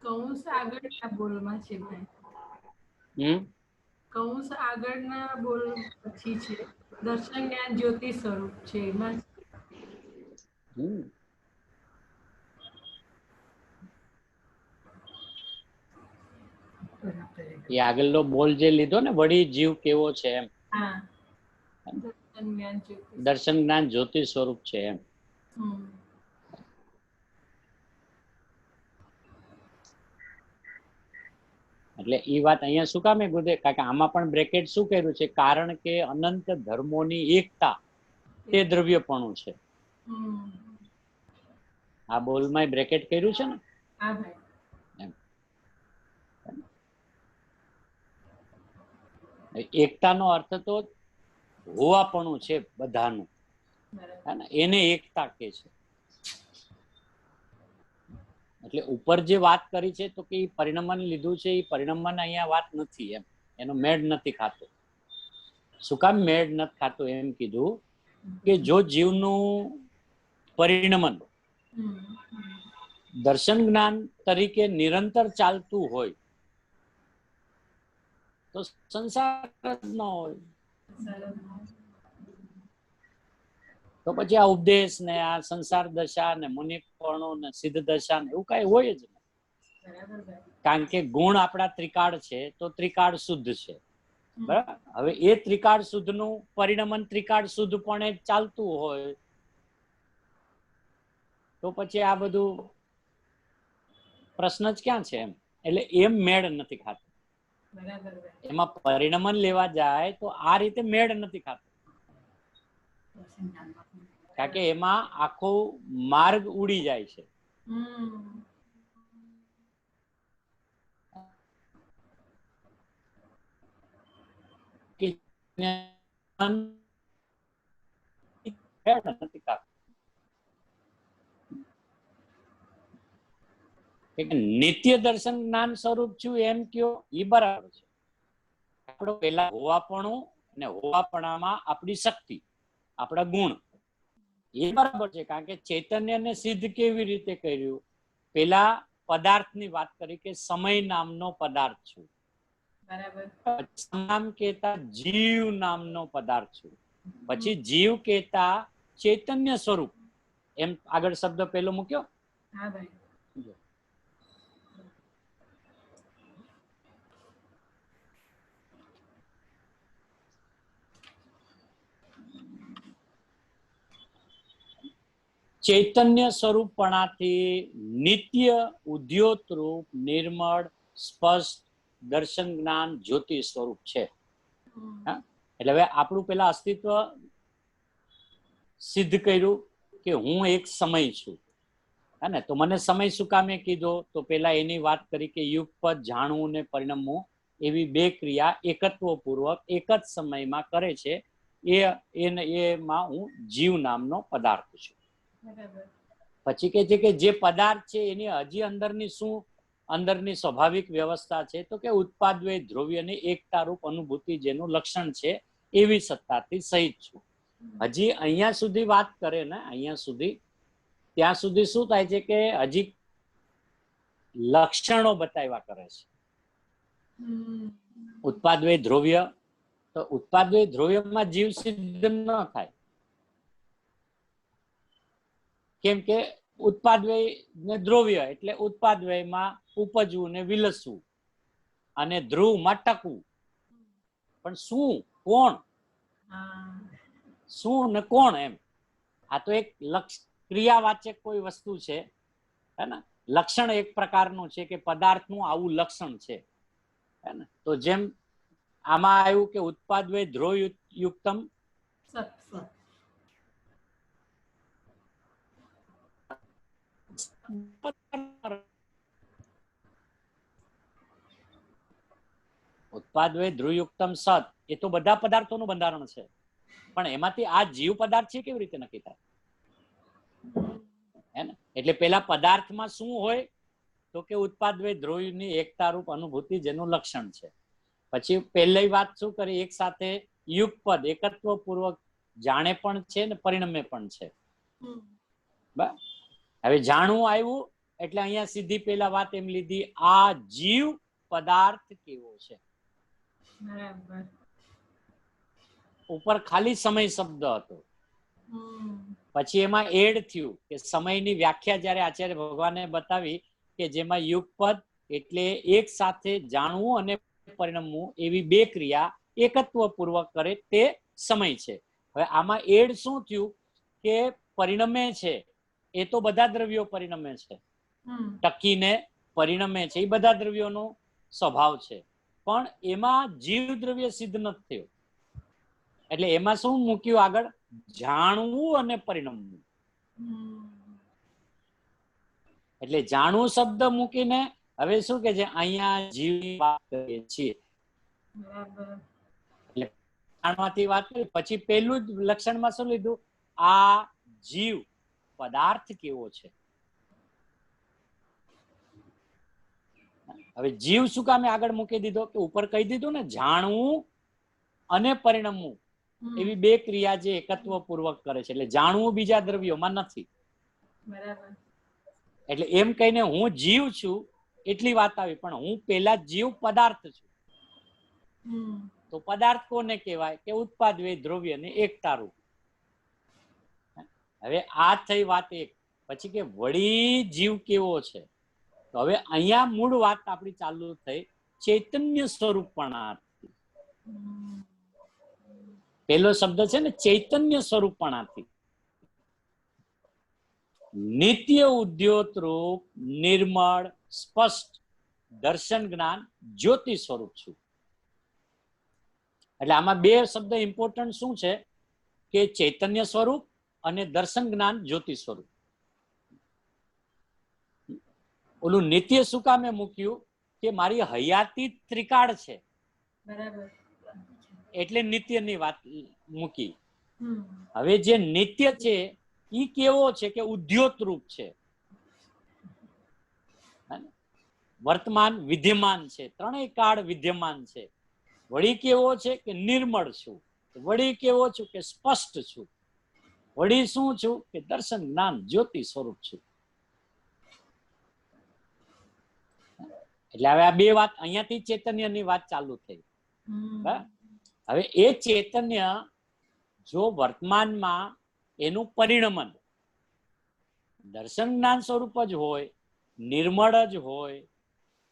કૌંસ આગળના બોલમાં છે ભાઈ. કૌંસ આગળના બોલ પછી છે દર્શન જ્ઞાન જ્યોતિ સ્વરૂપ છે એમાં. એ આગળનો બોલ જે લીધો ને, વળી જીવ કેવો છે એમ. દર્શન જ્ઞાન જ્યોતિ સ્વરૂપ છે એમ. એટલે એ વાત અહીંયા શું કામે ગુદે, કારણ કે આમાં પણ બ્રેકેટ શું કર્યું છે, કારણ કે અનંત ધર્મોની એકતા તે દ્રવ્યપણું છે. આ બોલમાં બ્રેકેટ કર્યું છે ને. એકતાનો અર્થ તો હોવાપણું છે બધાનું, એને એકતા કે છે. એટલે ઉપર જે વાત કરી છે તો કે એ પરિણમન લીધું છે, એ પરિણમન અહીંયા વાત નથી એમ, એનો મેળ નથી ખાતો. શું કામ મેળ નથી ખાતો એમ કીધું કે જો જીવનું પરિણમન દર્શન જ્ઞાન તરીકે નિરંતર ચાલતું હોય તો સંસાર જ ન હોય. તો પછી આ ઉપદેશ ને આ સંસાર દશા ને મુનિપણો ને સિદ્ધ દશા ને એવું કઈ હોય જ નહીં. કારણ કે ગુણ આપણા ત્રિકાળ છે તો ત્રિકાળ શુદ્ધ છે, બરાબર. હવે એ ત્રિકાળ શુદ્ધ નું પરિણમન ત્રિકાળ શુદ્ધ પણ ચાલતું હોય તો પછી આ બધું પ્રશ્ન જ ક્યાં છે એમ. એટલે એમ મેળ નથી ખાતો. એમાં પરિણમન લેવા જાય તો આ રીતે મેળ નથી ખાતો, કારણ કે એમાં આખો માર્ગ ઉડી જાય છે. નિત્ય દર્શન જ્ઞાન સ્વરૂપ છું એમ કયો એ બરાબર છે. આપણો પેલા હોવાપણું અને હોવાપણામાં આપણી શક્તિ, આપણા ગુણ, એ બરાબર છે. કારણ કે ચૈતન્યને સિદ્ધ કેવી રીતે કર્યું, પેલા પદાર્થની વાત કરી કે સમય નામનો પદાર્થ છું, નામ કેતા જીવ નામનો પદાર્થ છું, પછી જીવ કેતા ચૈતન્ય સ્વરૂપ, એમ આગળ શબ્દ પેલો મૂક્યો. ચૈતન્ય સ્વરૂપણાથી નિત્ય ઉદ્યોતરૂપ નિર્મળ સ્પષ્ટ દર્શન જ્ઞાન જ્યોતિ સ્વરૂપ છે. એટલે હવે આપણું પેલા અસ્તિત્વ સિદ્ધ કર્યું કે હું એક સમય છું, હે ને. તો મને સમય શું કામે કીધો, તો પેલા એની વાત કરી કે યુગપદ જાણવું ને પરિણમવું એવી બે ક્રિયા એકત્વ પૂર્વક એક જ સમયમાં કરે છે. એમાં હું જીવ નામનો પદાર્થ છું. પછી કે છે કે જે પદાર્થ છે એની હજી અંદરની શું અંદરની સ્વાભાવિક વ્યવસ્થા છે, તો કે ઉત્પાદવે દ્રવ્યની એકતા રૂપ અનુભૂતિ જેનું લક્ષણ છે એવી સત્તાથી સહિત છું. હજી અહીંયા સુધી વાત કરે ને, અહીંયા સુધી ત્યાં સુધી શું થાય છે કે હજી લક્ષણો બતાવ્યા કરે છે. ઉત્પાદવે દ્રવ્ય, તો ઉત્પાદવે દ્રવ્યમાં જીવ સિદ્ધ ન થાય. કેમ કે ઉત્પાદ વ્યય ને દ્રવ્ય એટલે ઉત્પાદ વ્યયમાં ઉપજવું ને વિલસવું અને ધ્રુવમાં ટકવું. પણ શું, કોણ, શું ને કોણ, એમ આ તો એક ક્રિયાવાચક કોઈ વસ્તુ છે, હે ને. લક્ષણ એક પ્રકારનું છે કે પદાર્થનું આવું લક્ષણ છે, હે ને. તો જેમ આમાં આવ્યું કે ઉત્પાદ વ્યય ધ્રુવ યુક્તમ ઉત્પાદ વ્યય ધ્રુવયુક્તમ સત, એ તો બધા પદાર્થોનું બંધારણ છે, પણ એમાંથી આ જીવ પદાર્થ છે કેવી રીતે નક્કી થાય, હે ને. એટલે પેલા પદાર્થમાં શું હોય તો કે ઉત્પાદ વ્યય ધ્રુવની એકતા રૂપ અનુભૂતિ જેનું લક્ષણ છે. પછી પહેલી વાત શું કરી, એક સાથે યુગપદ એકત્વ પૂર્વક જાણે પણ છે ને પરિણમે પણ છે. હવે જાણવું આવ્યું એટલે અહીંયા સીધી પેલા વાત એમ લીધી, આ જીવ પદાર્થ કેવો છે. ઉપર ખાલી સમય શબ્દ હતો, પછી એમાં એડ થયું કે સમયની વ્યાખ્યા જ્યારે આચાર્ય ભગવાને બતાવી કે જેમાં યુગપદ એટલે એક સાથે જાણવું અને પરિણમવું એવી બે ક્રિયા એકત્વ પૂર્વક કરે તે સમય છે. હવે આમાં એડ શું થયું કે પરિણમે છે એ તો બધા દ્રવ્યો પરિણમે છે, ટકીને પરિણમે છે, એ બધા દ્રવ્યોનો સ્વભાવ છે, પણ એમાં જીવ દ્રવ્ય સિદ્ધ નથી થયો. એટલે એમાં શું મૂક્યું આગળ, જાણવું અને પરિણમવું. એટલે જાણવું શબ્દ મૂકીને હવે શું કે છે, અહીંયા જીવની વાત કરીએ છીએ. એટલે જાણવાથી વાત કરી, પછી પેલું જ લક્ષણમાં શું લીધું, આ જીવ પદાર્થ કેવો છે. હવે જીવ શું કામે આગળ મૂકી દીધો, કે ઉપર કહી દીધું ને જાણવું અને પરિણમવું એવી બે ક્રિયા જે એકત્વ પૂર્વક કરે છે. એટલે જાણવું બીજા દ્રવ્યોમાં નથી. એટલે એમ કહીને હું જીવ છું એટલી વાત આવી, પણ હું પેલા જીવ પદાર્થ છું. તો પદાર્થ કોને કહેવાય કે ઉત્પાદ વ્યય દ્રવ્ય ને એકતા રૂપ. હવે આ થઈ વાત એક. પછી કે વળી જીવ કેવો છે, તો હવે અહીંયા મૂળ વાત આપણી ચાલુ થઈ ચૈતન્ય સ્વરૂપણાથી. પેલો શબ્દ છે ને ચૈતન્ય સ્વરૂપણાથી. નિત્ય ઉદ્યોત રૂપ નિર્મળ સ્પષ્ટ દર્શન જ્ઞાન જ્યોતિ સ્વરૂપ છું. એટલે આમાં બે શબ્દ ઇમ્પોર્ટન્ટ શું છે કે ચૈતન્ય સ્વરૂપ અને દર્શન જ્ઞાન જ્યોતિ સ્વરૂપ. ઓલું નિત્ય શું કામે મૂક્યું કે મારી હયાતી ત્રિકાળ છે, એટલે નિત્યની વાત મૂકી. હવે જે નિત્ય છે ઈ કેવો છે કે ઉદ્યોત રૂપ છે, વર્તમાન વિદ્યમાન છે, ત્રણેય કાળ વિદ્યમાન છે. વળી કેવો છે કે નિર્મળ છું, વળી કેવો છું કે સ્પષ્ટ છું, વળી શું છું કે દર્શન જ્ઞાન જ્યોતિ સ્વરૂપ છું. એટલે હવે આ બે વાત અહીંયાથી ચૈતન્યની વાત ચાલુ થઈ. હવે એ ચૈતન્ય જો વર્તમાનમાં એનું પરિણમન દર્શન જ્ઞાન સ્વરૂપ જ હોય, નિર્મળ જ હોય,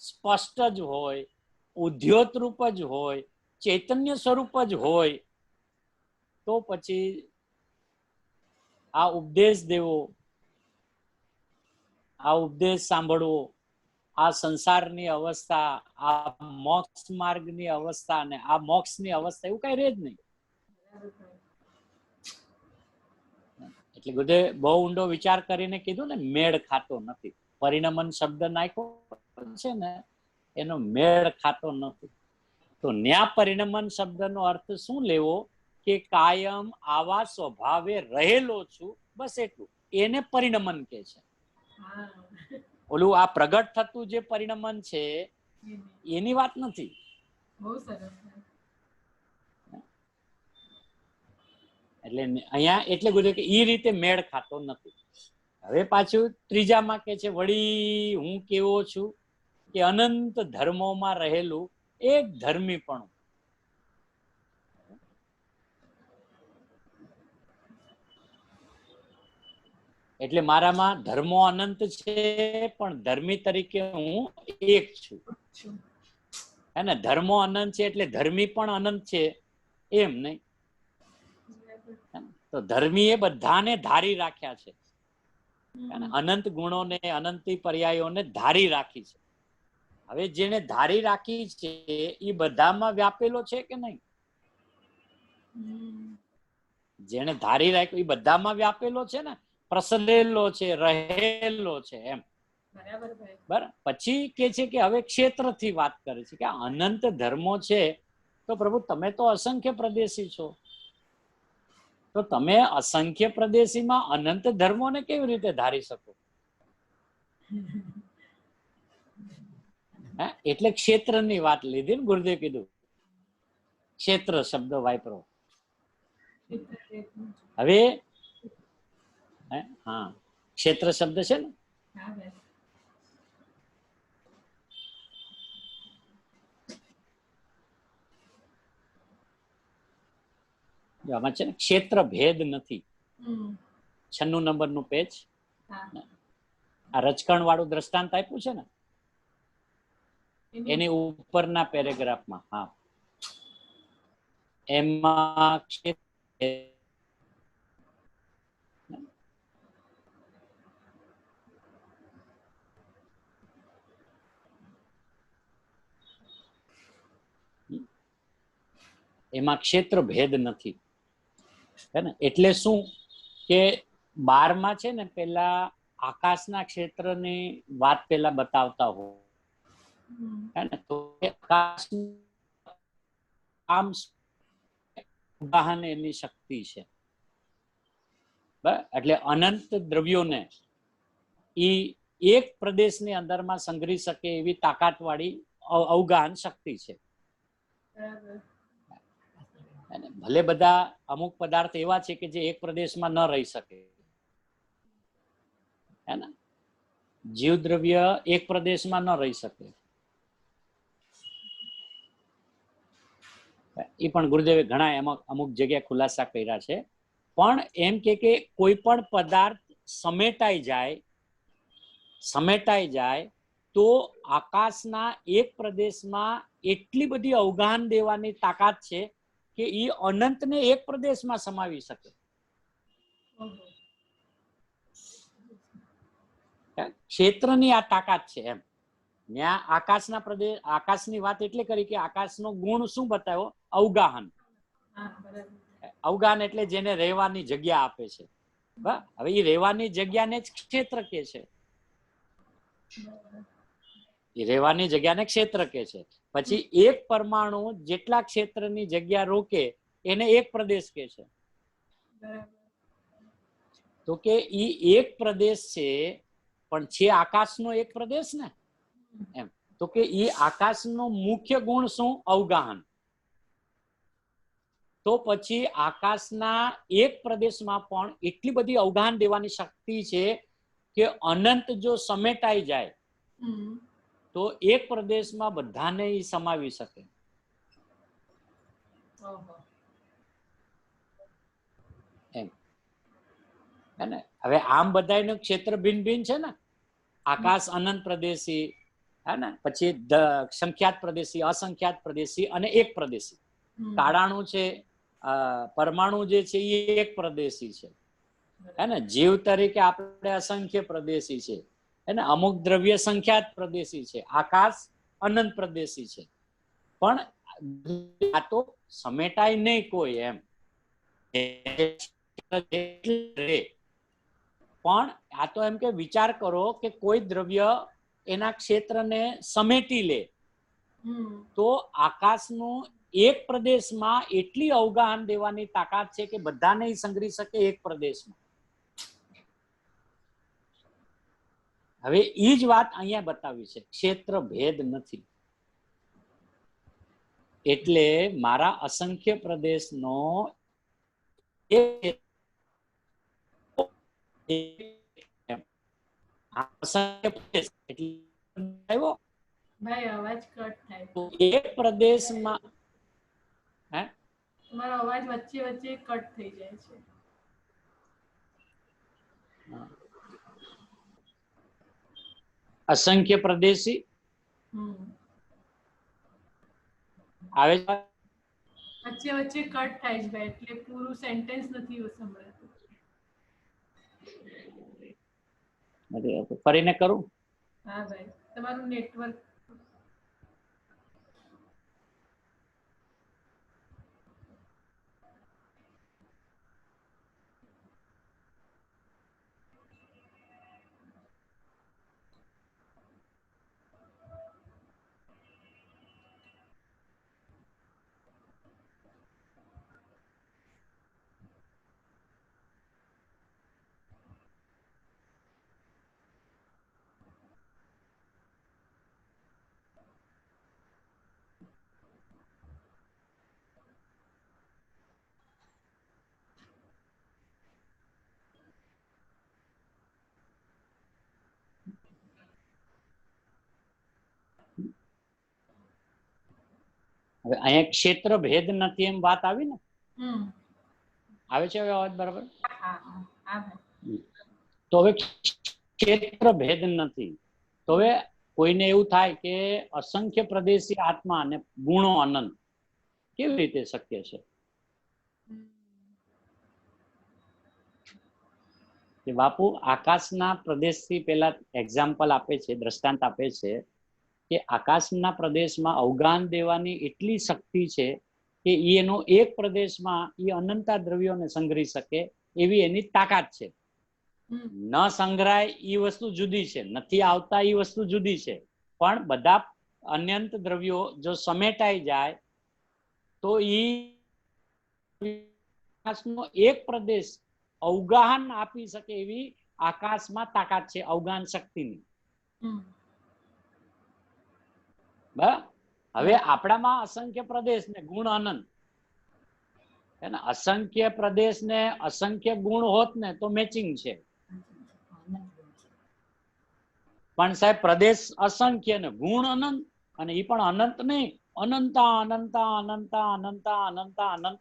સ્પષ્ટ જ હોય, ઉદ્યોત રૂપ જ હોય, ચૈતન્ય સ્વરૂપ જ હોય, તો પછી આ ઉપદેશ દેવો, આ ઉપદેશ સાંભળવો, આ સંસારની અવસ્થા, આ મોક્ષ માર્ગની અવસ્થા અને આ મોક્ષની અવસ્થા એવું કઈ રહે જ નહીં. એટલે બધે બહુ ઊંડો વિચાર કરીને કીધું ને મેળ ખાતો નથી. પરિણમન શબ્દ નાખ્યો છે ને એનો મેળ ખાતો નથી. તો ન્યા પરિણમન શબ્દનો અર્થ શું લેવો કે કાયમ આવા સ્વભાવે રહેલો છું, બસ એટલું. એને પરિણમન કે છે. ઓલું આ પ્રગટ થતું જે પરિણમન છે એની વાત નથી. એટલે અહીંયા એટલે બધું કે એ રીતે મેળ ખાતો નથી. હવે પાછું ત્રીજામાં કે છે વળી હું કેવો છું કે અનંત ધર્મોમાં રહેલું એક ધર્મીપણું. એટલે મારામાં ધર્મો અનંત છે, પણ ધર્મી તરીકે હું એક છું. હે ને? ધર્મો અનંત છે એટલે ધર્મી પણ અનંત છે એમ નહીં. તો ધર્મી એ બધાને ધારી રાખ્યા છે. અનંત ગુણોને, અનંતી પર્યાયોને ધારી રાખી છે. હવે જેને ધારી રાખી છે એ બધામાં વ્યાપેલો છે કે નહીં? જેને ધારી રાખ્યો એ બધામાં વ્યાપેલો છે ને, પ્રસરેલો છે, રહેલો છે એમ. બરાબર. પછી કે છે કે હવે ક્ષેત્રથી વાત કરે છે કે અનંત ધર્મો છે, તો પ્રભુ તમે તો અસંખ્ય પ્રદેશી છો, તો તમે અસંખ્ય પ્રદેશીમાં અનંત ધર્મોને કેવી રીતે ધારી શકો? એટલે ક્ષેત્રની વાત લીધી ને ગુરુદેવ કીધું, ક્ષેત્ર શબ્દ વાપરો. હવે હા, ક્ષેત્ર શબ્દ છે ને, આમાં છે ને ક્ષેત્ર ભેદ નથી. 96 નંબરનું પેજ, આ રચકણ વાળું દ્રષ્ટાંત આપ્યું છે ને એની ઉપરના પેરેગ્રાફમાં, હા, એમાં એમાં ક્ષેત્ર ભેદ નથી. હે ને? એટલે શું કે 12માં છે ને પેલા આકાશના ક્ષેત્રની વાત પેલા બતાવતા હોય, હે ને? તો આકાશ આમ ઉદાહરણ એની શક્તિ છે. એટલે અનંત દ્રવ્યોને ઈ એક પ્રદેશની અંદરમાં સંગ્રહી શકે એવી તાકાત વાળી અવગાહન શક્તિ છે. ભલે બધા અમુક પદાર્થ એવા છે કે જે એક પ્રદેશમાં ન રહી શકે, હે ને? જીવ દ્રવ્ય એક પ્રદેશમાં ન રહી શકે, એ પણ ગુરુદેવે ઘણા એમાં અમુક જગ્યાએ ખુલાસા કર્યા છે. પણ એમ કે કોઈ પણ પદાર્થ સમેટાઈ જાય તો આકાશના એક પ્રદેશમાં એટલી બધી અવગાહન દેવાની તાકાત છે કે એ અનંતને એક પ્રદેશમાં સમાવી શકે. ક્ષેત્રની આ તાકાત છે એમ. ત્યાં આકાશના પ્રદેશ, આકાશની વાત એટલે કરી કે આકાશનો ગુણ શું બતાવ્યો? અવગાહન. અવગાહન એટલે જેને રહેવાની જગ્યા આપે છે. હવે એ રહેવાની જગ્યાને જ ક્ષેત્ર કે છે. એ રહેવાની જગ્યાને ક્ષેત્ર કે છે. પછી એક પરમાણુ જેટલા ક્ષેત્રની જગ્યા રોકે એને એક પ્રદેશ કે છે. તો કે ઈ એક પ્રદેશ છે, પણ છે આકાશનો એક પ્રદેશ ને એમ. તો કે ઈ આકાશનો મુખ્ય ગુણ શું? અવગાહન. તો પછી આકાશના એક પ્રદેશમાં પણ એટલી બધી અવગાહન દેવાની શક્તિ છે કે અનંત જો સમેટાઈ જાય તો એક પ્રદેશમાં બધાને સમાવી શકે. એમ. હે ને? હવે આમ બધાનું ક્ષેત્ર ભિન્ન ભિન્ન છે ને. આકાશ અનંત પ્રદેશી, હે ને? પછી સંખ્યાત પ્રદેશી, અસંખ્યાત પ્રદેશી અને એક પ્રદેશી. કાળાણુ છે, પરમાણુ જે છે એ એક પ્રદેશી છે, હે ને? જીવ તરીકે આપણે અસંખ્ય પ્રદેશી છે, હે ને? અમુક દ્રવ્ય સંખ્યાત પ્રદેશી છે, આકાશ અનંત પ્રદેશી છે. પણ આ તો સમેટાય નહીં કોઈ એમ. પણ આ તો એમ કે વિચાર કરો કે કોઈ દ્રવ્ય એના ક્ષેત્રને સમેટી લે તો આકાશનું એક પ્રદેશમાં એટલી અવગાહન દેવાની તાકાત છે કે બધાને સંગ્રહી શકે એક પ્રદેશમાં. હવે એ જ વાત અહીંયા બતાવી છે, ક્ષેત્ર ભેદ નથી. એટલે મારા અસંખ્ય પ્રદેશનો એક પ્રદેશમાં તમારો અવાજ વચ્ચે વચ્ચે કટ થઈ જાય છે. અસંખ્ય પ્રદેશી આવે છે. વચ્ચે વચ્ચે કટ થાય છે ભાઈ, એટલે પૂરું સેન્ટેન્સ નથી સંભળાતું. ફરીને કરું. હા ભાઈ, તમારું નેટવર્ક. હવે અહીંયા ક્ષેત્ર ભેદ નથી એમ વાત આવી ને, હમ આવે છે હવે અવાજ બરાબર? હા હા હા ભાઈ. તો હવે ક્ષેત્ર ભેદ નથી, તો હવે કોઈને એવું થાય કે અસંખ્ય પ્રદેશી આત્મા અને ગુણો અનંત કેવી રીતે શક્ય છે? કે બાપુ આકાશના પ્રદેશથી પેલા એક્ઝામ્પલ આપે છે, દ્રષ્ટાંત આપે છે કે આકાશના પ્રદેશમાં અવગાન દેવાની એટલી શક્તિ છે કે એનો એક પ્રદેશમાં એ અનંતા દ્રવ્યોને સંગ્રહી શકે એવી એની તાકાત છે. ન સંગ્રહાય એ વસ્તુ જુદી છે, નથી આવતા એ વસ્તુ જુદી છે, પણ બધા અનંત દ્રવ્યો જો સમેટાઈ જાય તો એક પ્રદેશ અવગાહન આપી શકે એવી આકાશમાં તાકાત છે, અવગાન શક્તિની. હવે આપણામાં અસંખ્ય પ્રદેશ ને ગુણ અનંત, અસંખ્ય પ્રદેશ ને અસંખ્ય ગુણ હોત ને તો મેચિંગ છે, પણ સાહેબ પ્રદેશ અસંખ્ય ને ગુણ અનંત, અને એ પણ અનંત નહીં, અનંતા અનંતા અનંતા અનંતા અનંતા અનંત,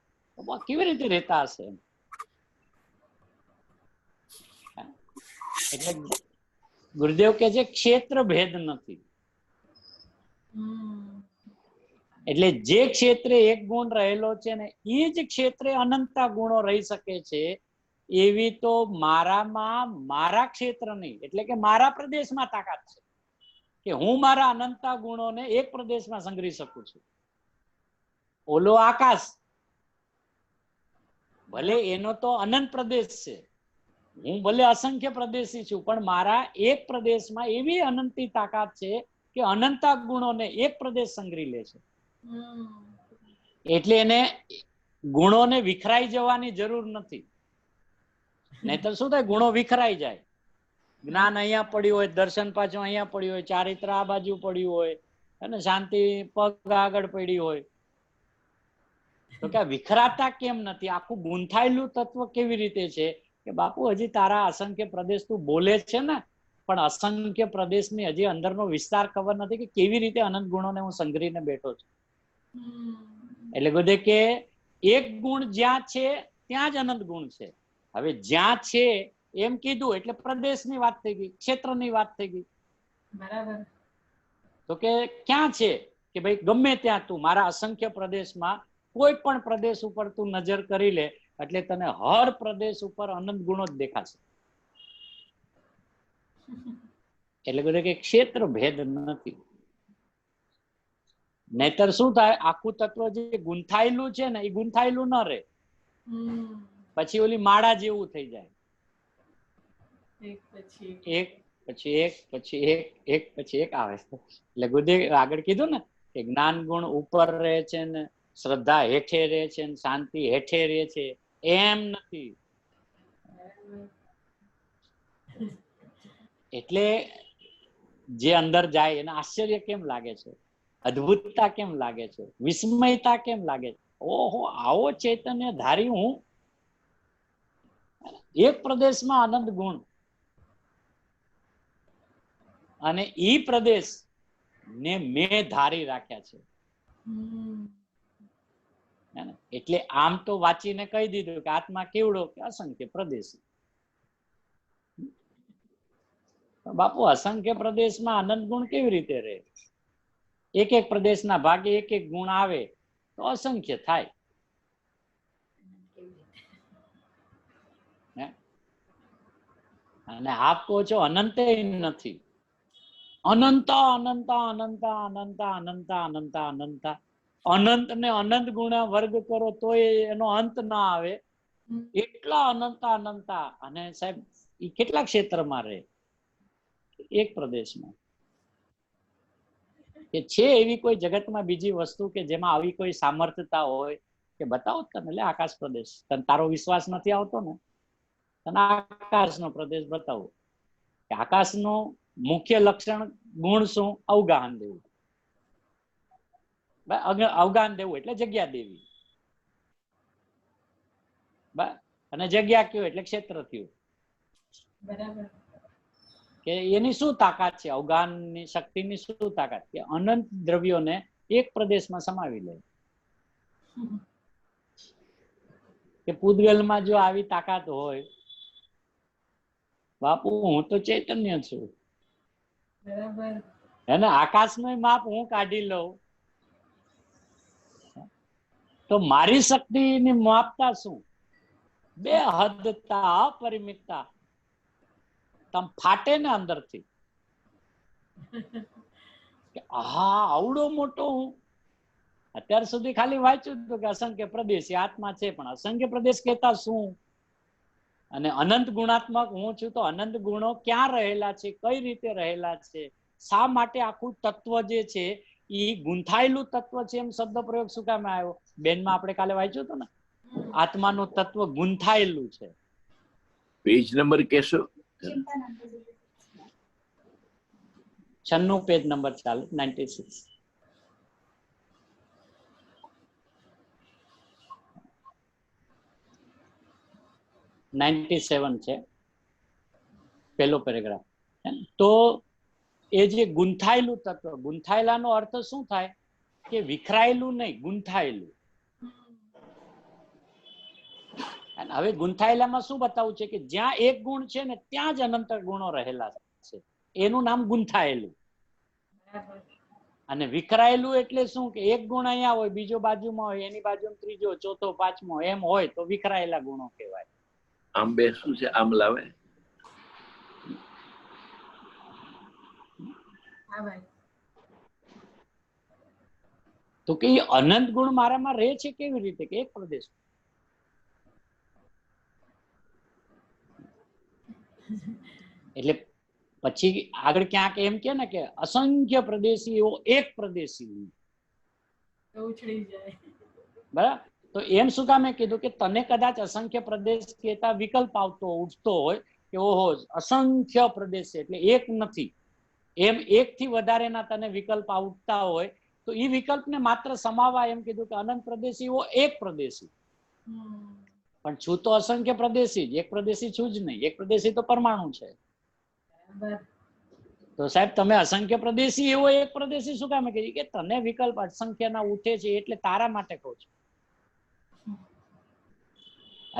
કેવી રીતે રહેતા હશે? એટલે ગુરુદેવ કે છે ક્ષેત્ર ભેદ નથી. એટલે જે ક્ષેત્રે એક ગુણ રહેલો છે ને એ જ ક્ષેત્રે અનંતા ગુણો રહી શકે છે, એવી તો મારામાં મારા ક્ષેત્ર નહીં, એટલે કે મારા પ્રદેશમાં તાકાત છે કે હું મારા અનંતા ગુણોને એક પ્રદેશમાં સંગ્રહી શકું છું. ઓલો આકાશ ભલે એનો તો અનંત પ્રદેશ છે, હું ભલે અસંખ્ય પ્રદેશી છું, પણ મારા એક પ્રદેશમાં એવી અનંતી તાકાત છે કે અનંતા ગુણોને એક પ્રદેશ સંગ્રહી લે છે. એટલે એને ગુણોને વિખરાઈ જવાની જરૂર નથી, નહીતર શું થાય, ગુણો વિખરાઈ જાય. જ્ઞાન અહીંયા પડ્યું હોય, દર્શન પાછું અહીંયા પડ્યું હોય, ચારિત્ર આ બાજુ પડ્યું હોય, અને શાંતિ પગ આગળ પડી હોય, તો કે વિખરાતા કેમ નથી? આખું ગૂંથાયેલું તત્વ કેવી રીતે છે? કે બાપુ હજી તારા અસંખ્ય પ્રદેશ તું બોલે છે ને, પણ અસંખ્ય પ્રદેશની હજી અંદરનો વિસ્તાર ખબર નથી કે કેવી રીતે અનંત ગુણોને હું સંગ્રહીને બેઠો છું. એટલે બધે કે એક ગુણ જ્યાં છે ત્યાં જ અનંત ગુણ છે. હવે જ્યાં છે એમ કીધું એટલે પ્રદેશની વાત થઈ ગઈ, ક્ષેત્રની વાત થઈ ગઈ. બરાબર. તો કે ક્યાં છે? કે ભાઈ ગમે ત્યાં તું મારા અસંખ્ય પ્રદેશમાં કોઈ પણ પ્રદેશ ઉપર તું નજર કરી લે એટલે તને હર પ્રદેશ ઉપર અનંત ગુણો જ દેખાશે. એટલે બધે કે ક્ષેત્ર ભેદ નથી. નહીતર શું થાય, આખું તત્વ જે ગૂંથાયેલું છે ને એ ગૂંથાયેલું ન રહે, પછી ઓલી માળા જેવું થઈ જાય, એક પછી એક પછી એક, એક પછી એક આવે. એટલે ગુરુદેવ આગળ કીધું ને કે જ્ઞાન ગુણ ઉપર રહે છે ને શ્રદ્ધા હેઠે રહે છે ને શાંતિ હેઠે રહે છે, એમ નથી. એટલે જે અંદર જાય એને આશ્ચર્ય કેમ લાગે છે, અદ્ભુતતા કેમ લાગે છે, વિસ્મયતા કેમ લાગે છે? ઓહો, આવો ચૈતન્ય ધારી હું, એક પ્રદેશમાં આનંદ ગુણ, અને ઈ પ્રદેશ ને મેં ધારી રાખ્યા છે. એટલે આમ તો વાંચીને કહી દીધું કે આત્મા કેવડો? કે અસંખ્ય પ્રદેશી. બાપુ અસંખ્ય પ્રદેશમાં અનંત ગુણ કેવી રીતે રહે? એક એક પ્રદેશના ભાગે એક એક ગુણ આવે તો અસંખ્ય થાય. અને આપ કહો છો અનંત નથી. અનંત અનંત અનંત અનંત અનંત અનંત અનંત અનંત ને અનંત ગુણા વર્ગ કરો તો એનો અંત ના આવે. એટલા અનંત અનંત. અને સાહેબ એ કેટલા ક્ષેત્રમાં રહે? એક પ્રદેશમાં. કે છે એવી કોઈ જગતમાં બીજી વસ્તુ કે જેમાં આવી કોઈ સામર્થ્યતા હોય કે બતાવો તને? લે આકાશ પ્રદેશ, તને તારો વિશ્વાસ નથી આવતો ને, તને આકાશનો પ્રદેશ બતાવો. કે આકાશનું મુખ્ય લક્ષણ ગુણ શું? અવગાહન દેવું. અવગાહન દેવું એટલે જગ્યા દેવી. અને જગ્યા કયો એટલે ક્ષેત્ર થયું. બરાબર. કે એની શું તાકાત છે? અવગાહનની શક્તિની શું તાકાત? કે અનંત દ્રવ્યોને એક પ્રદેશમાં સમાવી લે. કે પૂતગલમાં જો આવી તાકાત હોય, બાપુ હું તો ચૈતન્ય છું. બરાબર. એને આકાશનું માપ હું કાઢી લઉં તો મારી શક્તિની માપતા શું? બે હદતા અપરિમિતતા. તમ ફાટે ને અંદરથી. હા આવડો મોટો હું. અત્યાર સુધી ખાલી વાંચ્યું હતું કે અસંખ્ય પ્રદેશી આત્મા છે, પણ અસંખ્ય પ્રદેશ કહેતા શું? અને અનંત ગુણાત્મક હું છું, તો અનંત ગુણો ક્યાં રહેલા છે? કઈ રીતે રહેલા છે? શા માટે આખું તત્વ જે છે એ ગૂંથાયેલું તત્વ છે? એમ શબ્દ પ્રયોગ શું કામ આવ્યો? બેનમાં આપણે કાલે વાંચ્યું હતું ને, આત્માનું તત્વ ગૂંથાયેલું છે. પેજ નંબર કેશો? 96 પેજ નંબર ચાલે. 96. છે પેલો પેરેગ્રાફ. તો એ જે ગૂંથાયેલું તત્વ, ગૂંથાયેલાનો અર્થ શું થાય? કે વિખરાયેલું નહીં, ગૂંથાયેલું. હવે ગૂંથાયેલામાં શું બતાવું છે? કે જ્યાં એક ગુણ છે ને ત્યાં જ અનંત ગુણો રહેલા છે. એનું નામ ગૂંથાયેલું. અને વિખરાયેલું એટલે શું? કે એક ગુણ અહીંયા હોય, બીજો બાજુમાં હોય, એની બાજુમાં ત્રીજો, ચોથો, પાંચમો એમ હોય તો વિખરાયેલા ગુણો કહેવાય. આમ બે શું છે? આમ લાવે. તો કે અનંત ગુણ મારામાં રહે છે કેવી રીતે? કે એક પ્રદેશ. એટલે પછી આગળ ક્યાંક એમ કે ને કે અસંખ્ય પ્રદેશી એવો એક પ્રદેશી. બરાબર. તો એમ શું કામ કીધું? કે તને કદાચ અસંખ્ય પ્રદેશ કહેતા વિકલ્પ આવતો ઉઠતો હોય કે ઓહો અસંખ્ય પ્રદેશ છે એટલે એક નથી, એમ એક થી વધારેના તને વિકલ્પ આવતા હોય તો એ વિકલ્પને માત્ર સમાવા એમ કીધું કે અનંત પ્રદેશી એવો એક પ્રદેશી. પણ છું તો અસંખ્ય પ્રદેશી જ, એક પ્રદેશી છું જ નહીં. એક પ્રદેશી તો પરમાણુ છે. તો સાહેબ તમે અસંખ્ય પ્રદેશી એવો એક પ્રદેશી શું કામ કહી? કે તને વિકલ્પ અસંખ્યના ઉઠે છે એટલે તારા માટે કહું છું.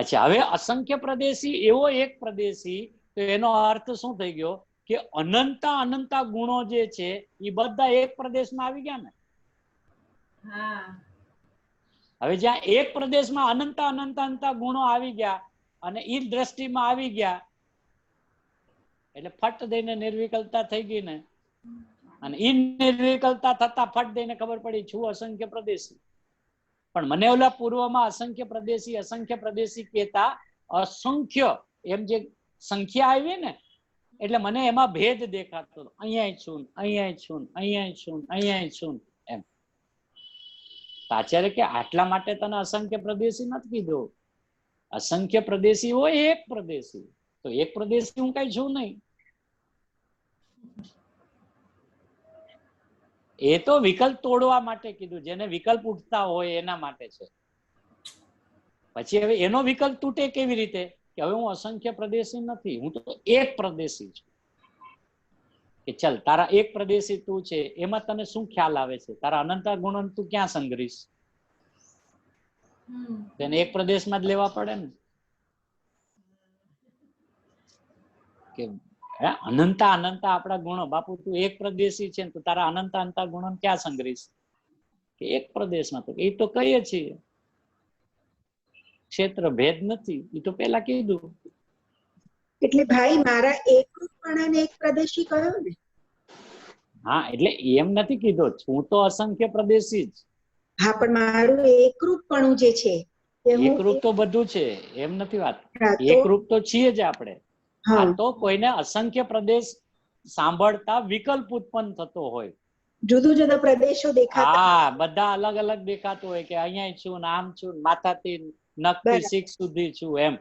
અચ્છા, હવે અસંખ્ય પ્રદેશી એવો એક પ્રદેશી, તો એનો અર્થ શું થઈ ગયો? કે અનંતા અનંતા ગુણો જે છે એ બધા એક પ્રદેશમાં આવી ગયા ને. હવે જ્યાં એક પ્રદેશમાં અનંતા અનંતા અનંતા ગુણો આવી ગયા અને એ દ્રષ્ટિમાં આવી ગયા એટલે ફટ દઈને નિર્વિકલ્પતા થઈ ગઈ ને. અને એ નિર્વિકલ્પતા થતા ફટ દઈને ખબર પડી છું અસંખ્ય પ્રદેશી. પણ મને ઓલા પૂર્વમાં અસંખ્ય પ્રદેશી કહેતા અસંખ્ય એમ જે સંખ્યા આવી ને એટલે મને એમાં ભેદ દેખાતો. અહીંયા છું, અહીંયા છું, અહીંયા છું, અહીંયા છું એમ. આચાર્ય કે આટલા માટે તને અસંખ્ય પ્રદેશી નથી કીધું. અસંખ્ય પ્રદેશી હોય એક પ્રદેશી, તો એક પ્રદેશી હું કઈ છું નહીં. એ તો વિકલ્પ તોડવા માટે કીધું, જેને વિકલ્પ ઉઠતા હોય એના માટે છે. પછી હવે એનો વિકલ્પ તૂટે કેવી રીતે? કે હવે હું અસંખ્ય પ્રદેશી નથી, હું તો એક પ્રદેશી છું. કે ચલ તારા એક પ્રદેશી તું છે એમાં તને શું ખ્યાલ આવે છે? તારા અનંતા ગુણો તું ક્યાં સંગ્રહીશ? તેને એક પ્રદેશમાં જ લેવા પડે ને. કે અનંતા અનંતા આપણા ગુણો. બાપુ તું એક પ્રદેશી છે તો તારા અનંતા અનંતા ગુણો ક્યાં સંગ્રહીશ? કે એક પ્રદેશમાં. તો એ તો કહીએ છીએ ક્ષેત્ર ભેદ નથી, એ તો પેલા કીધું. એટલે ભાઈ મારા એકરૂપપણા ને એક પ્રદેશી કયો ને? હા, એટલે એમ નથી કીધો, હું તો અસંખ્ય પ્રદેશી જ. હા, પણ મારું એકરૂપપણું જે છે કે હું એકરૂપ તો બધું છે, એમ નથી વાત. હા, તો એકરૂપ તો છીએ જ આપણે. હા આ તો કોઈને અસંખ્ય પ્રદેશ સાંભળતા વિકલ્પ ઉત્પન્ન થતો હોય. જુદા જુદા પ્રદેશો દેખાતા. હા, બધા અલગ અલગ દેખાતું હોય કે અહીંયા છું ને આમ છું, માથાથી નખથી બરાબર. શીખ સુધી છું એમ.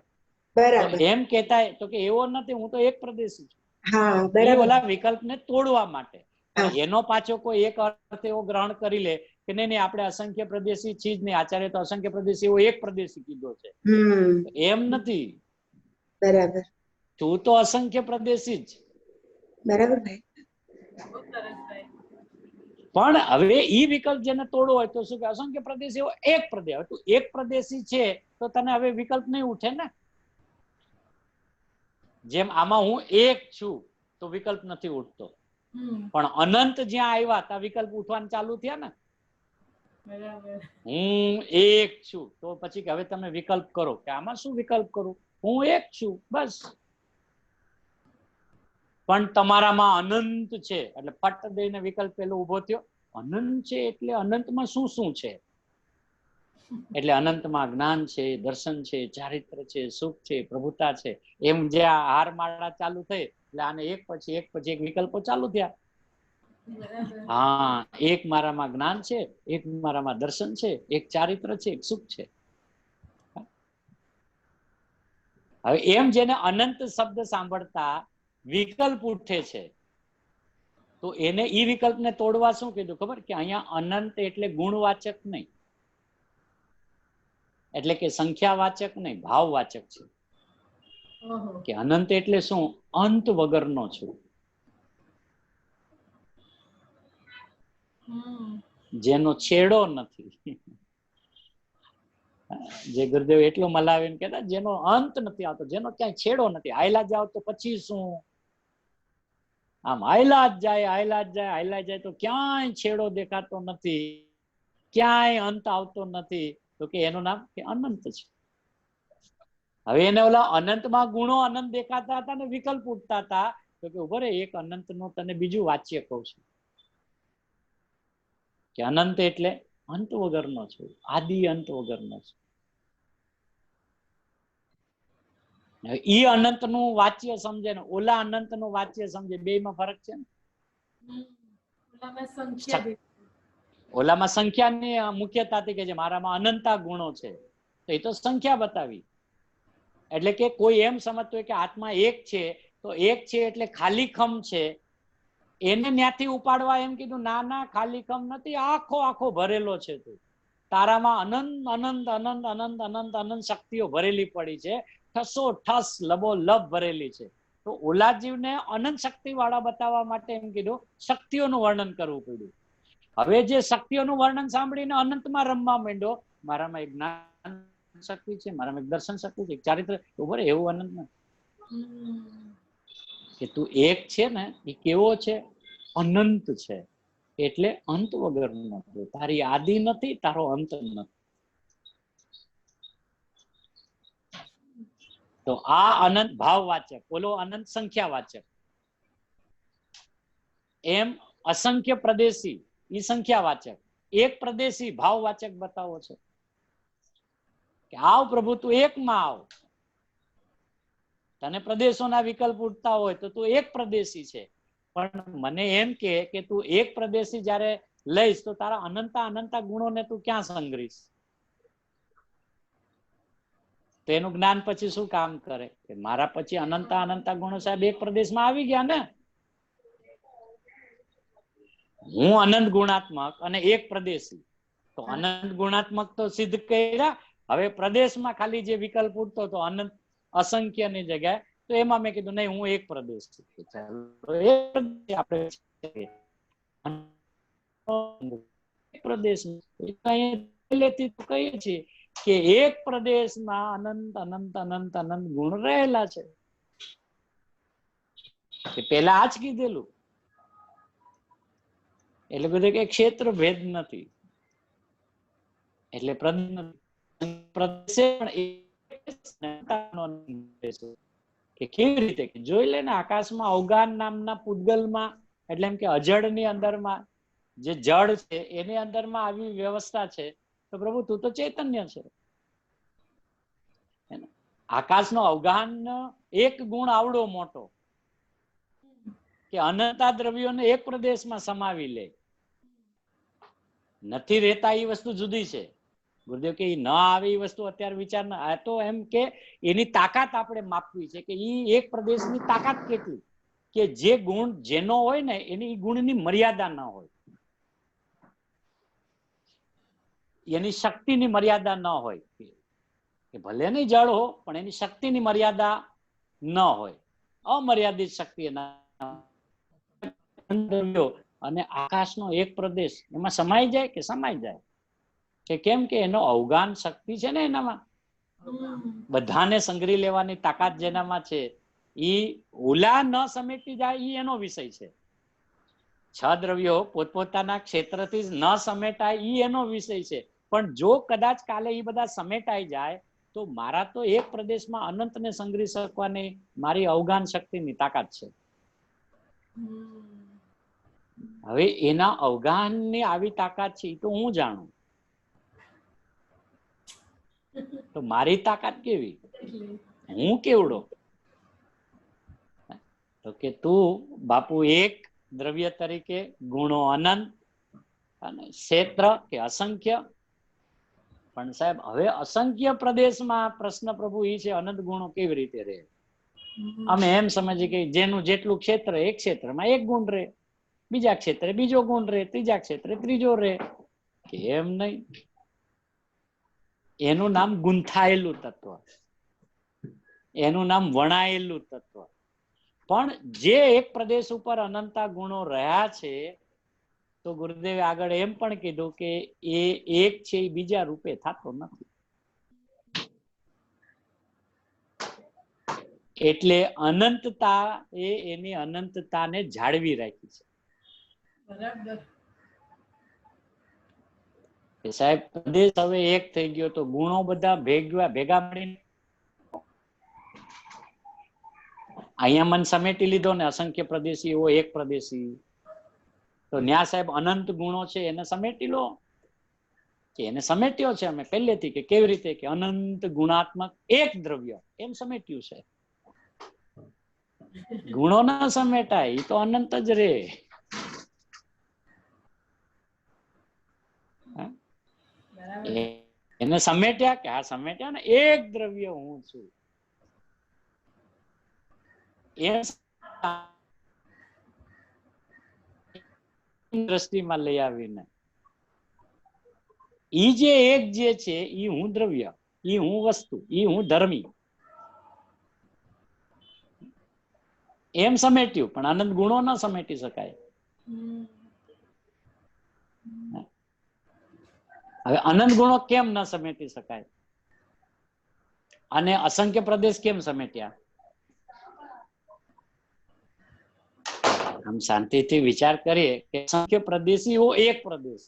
તો બરાબર. એમ કહેતા તો કે એવો નથી, હું તો એક પ્રદેશી છું. હા, એ બરાબર. ઓલા વિકલ્પને તોડવા માટે. હા. એનો પાછો કોઈ એક અર્થ એવો ગ્રહણ કરી લે કે નહીં નહીં આપણે અસંખ્ય પ્રદેશી છીએ જ નહીં, આચાર્ય તો અસંખ્ય પ્રદેશી એવો એક પ્રદેશી કીધો છે. એમ નથી, બરાબર. તું તો અસંખ્ય પ્રદેશી જ. બરાબર ભાઈ. બહુ સરસ ભાઈ. પણ હવે ઈ વિકલ્પ જેને તોડવો હોય તો શું કે અસંખ્ય પ્રદેશી એવો એક પ્રદેશ. હવે તું એક પ્રદેશી છે તો તને હવે વિકલ્પ નહીં ઉઠે ને. જેમ આમાં હું એક છું તો વિકલ્પ નથી ઉઠતો, પણ અનંત જ્યાં આવ્યા ત્યાં વિકલ્પ ઉઠવાનું ચાલુ થયા ને. બરાબર. હું એક છું તો પછી હવે તમે વિકલ્પ કરો કે આમાં શું વિકલ્પ કરું, હું એક છું બસ. પણ તમારામાં અનંત છે એટલે ફટ દઈને વિકલ્પ પેલો ઉભો થયો. અનંત છે એટલે અનંતમાં શું શું છે? એટલે અનંતમાં જ્ઞાન છે, દર્શન છે, ચારિત્ર છે, સુખ છે, પ્રભુતા છે. એમ જે આ હાર માળા ચાલુ થઈ એટલે આને એક પછી એક વિકલ્પો ચાલુ થયા. હા, એક મારામાં જ્ઞાન છે, એક મારામાં દર્શન છે, એક ચારિત્ર છે, એક સુખ છે. હવે એમ જેને અનંત શબ્દ સાંભળતા વિકલ્પ ઉઠે છે તો એને ઈ વિકલ્પને તોડવા શું કીધું ખબર? કે અહીંયા અનંત એટલે ગુણવાચક નહીં, એટલે કે સંખ્યાવાચક નહીં, ભાવવાચક છે. કે અનંત એટલે શું? અંત વગરનો છું, જેનો છેડો નથી. જે ગુરુદેવ એટલું મલાવીને કહેતા જેનો અંત નથી આવતો, જેનો ક્યાંય છેડો નથી. આયલા જાવ તો પછી શું? આમ આયલા જ જાય, આયલા જ જાય, આયલા જાય તો ક્યાંય છેડો દેખાતો નથી, ક્યાંય અંત આવતો નથી. તો કે એનું નામ કે અનંત છે. હવે એને ઓલા અનંતમાં ગુણો અનંત દેખાતા હતા ને વિકલ્પ ઉઠતા હતા. તો કે ઉભો રે, એક અનંત નું તને બીજું વાચ્ય કહું છું કે અનંત એટલે અંત વગરનો છું, આદિ અંત વગરનો છું. ઈ અનંત નું વાચ્ય સમજે ને ઓલા અનંત નું વાચ્ય સમજે, બે માં ફરક છે ને. ઓલામાં સંખ્યાની મુખ્યતા હતી કે જે મારામાં અનંતા ગુણો છે તો એ તો સંખ્યા બતાવી. એટલે કે કોઈ એમ સમજતો હોય કે આત્મા એક છે તો એક છે એટલે ખાલીખમ છે, એને ત્યાંથી ઉપાડવા એમ કીધું ના ના ખાલીખમ નથી, આખો આખો ભરેલો છે. તું તારામાં અનંત અનંત અનંત અનંત અનંત અનંત શક્તિઓ ભરેલી પડી છે, ઠસો ઠસ લબો લબ ભરેલી છે. તો ઓલા જીવને અનંત શક્તિ વાળા બતાવવા માટે એમ કીધું શક્તિઓનું વર્ણન કરવું પડ્યું. હવે જે શક્તિઓનું વર્ણન સાંભળીને અનંતમાં રમવા માંડ્યો, મારામાં એક જ્ઞાન શક્તિ છે, મારામાં એક દર્શન શક્તિ છે, એક ચારિત્ર. ઉભો રે, એવું અનંત નથી કે તું એક છે ને એ કેવો છે? અનંત છે એટલે અંત વગર નથી. તારી આદિ નથી, તારો અંત નથી. તો આ અનંત ભાવવાચક, ઓલો અનંત સંખ્યાવાચક. એમ અસંખ્ય પ્રદેશી ઈ સંખ્યાવાચક, એક પ્રદેશી ભાવવાચક બતાવો છે કે આવ પ્રભુ તું એકમાં આવ. તને પ્રદેશોના વિકલ્પ ઉઠતા હોય તો તું એક પ્રદેશી છે, પણ મને એમ કે તું એક પ્રદેશી જયારે લઈશ તો તારા અનંતા અનંતા ગુણોને તું ક્યાં સંગ્રહીશ? તો એનું જ્ઞાન પછી શું કામ કરે? કે મારા પછી અનંતા અનંતા ગુણો સાહેબ એક પ્રદેશમાં આવી ગયા ને. હું અનંત ગુણાત્મક અને એક પ્રદેશી, તો અનંત ગુણાત્મક તો સિદ્ધ કર્યા. હવે પ્રદેશમાં ખાલી જે વિકલ્પ ઉઠતો હતો અનંત અસંખ્ય ની જગ્યાએ, તો એમાં મેં કીધું નહીં, હું એક પ્રદેશ છું. આપણે કહીએ છીએ કે એક પ્રદેશમાં અનંત અનંત અનંત અનંત ગુણ રહેલા છે. કે પેલા આ જ કીધેલું. એટલે બધું કે ક્ષેત્ર ભેદ નથી, એટલે કે કેવી રીતે જોઈ લે ને, આકાશમાં અવગાન નામના પૂતગલમાં, એટલે એમ કે અજળની અંદરમાં જે જળ છે એની અંદરમાં આવી વ્યવસ્થા છે, તો પ્રભુ તું તો ચૈતન્ય છે. આકાશનો અવગાન એક ગુણ આવડો મોટો કે અનંતા દ્રવ્યોને એક પ્રદેશમાં સમાવી લે. નથી રહેતા એ વસ્તુ જુદી છે. ગુરુદેવ કે ન આવે એ વસ્તુ અત્યારે વિચાર ના, આ તો એમ કે એની તાકાત આપણે માપવી છે કે એ એક પ્રદેશની તાકાત કેટલી, કે જે ગુણ જેનો હોય ને એની ગુણની મર્યાદા ન હોય, એની શક્તિની મર્યાદા ન હોય. કે ભલે નહીં જળ હો પણ એની શક્તિની મર્યાદા ન હોય, અમર્યાદિત શક્તિ એના. અને આકાશનો એક પ્રદેશ એમાં સમાઈ જાય કે સમાઈ જાય, કે કેમ કે એનો અવગાન શક્તિ છે ને એનામાં, બધાને સંગ્રહી લેવાની તાકાત જેનામાં છે, ઈ ઓલા ન સમેટી જાય ઈ એનો વિષય છે. 6 દ્રવ્યો પોતપોતાના ક્ષેત્રથી જ ન સમેટાય ઈ એનો વિષય છે. પણ જો કદાચ કાલે ઈ બધા સમેટાઈ જાય તો મારા તો એક પ્રદેશમાં અનંતને સંગ્રહી શકવાની મારી અવગાન શક્તિની તાકાત છે. હવે એના અવગાનની આવી તાકાત છે એ તો હું જાણું, તો મારી તાકાત કેવી, હું કેવડો? તો કે તું બાપુ એક દ્રવ્ય તરીકે ગુણો અનંત અને ક્ષેત્ર કે અસંખ્ય. પણ સાહેબ હવે અસંખ્ય પ્રદેશમાં પ્રશ્ન પ્રભુ એ છે અનંત ગુણો કેવી રીતે રહે? અમે એમ સમજીએ કે જેનું જેટલું ક્ષેત્ર, એક ક્ષેત્રમાં એક ગુણ રહે, બીજા ક્ષેત્રે બીજો ગુણ રહે, ત્રીજા ક્ષેત્રે ત્રીજો રહે. કે એમ નહીં, એનું નામ ગુંથાયેલું તત્વ, એનું નામ વણાયેલું તત્વ. પણ જે એક પ્રદેશ ઉપર અનંતા ગુણો રહ્યા છે, તો ગુરુદેવે આગળ એમ પણ કીધું કે એ એક છે એ બીજા રૂપે થતો નથી. એટલે અનંતતા એ એની અનંતતાને જાળવી રાખી છે. બરાબર. સાહેબ પ્રદેશ હવે એક થઈ ગયો તો ગુણો બધા ભેગા મળીને અહીંયા મન સમેટી લીધો ને અસંખ્ય પ્રદેશી એવો એક પ્રદેશી, તો ન્યા સાહેબ અનંત ગુણો છે એને સમેટી લો, કે એને સમેટ્યો છે અમે પહેલેથી. કે કેવી રીતે? કે અનંત ગુણાત્મક એક દ્રવ્ય એમ સમેટ્યું છે. ગુણો ના સમેટાય, એ તો અનંત જ રે. એને સમેટ્યા કે હા સમેટ્યા ને એક દ્રવ્ય હું છું, એ દ્રષ્ટિમાં લઈ આવીને ઈ જે એક જે છે ઈ હું દ્રવ્ય, ઈ હું વસ્તુ, ઈ હું ધર્મી એમ સમેટ્યું. પણ આનંદ ગુણો ન સમેટી શકાય. હવે અનંત ગુણો કેમ ન સમેટી શકાય અને અસંખ્ય પ્રદેશ કેમ સમેટ્યા? આમ શાંતિથી વિચાર કરીએ કે અસંખ્ય પ્રદેશી હો એક પ્રદેશ,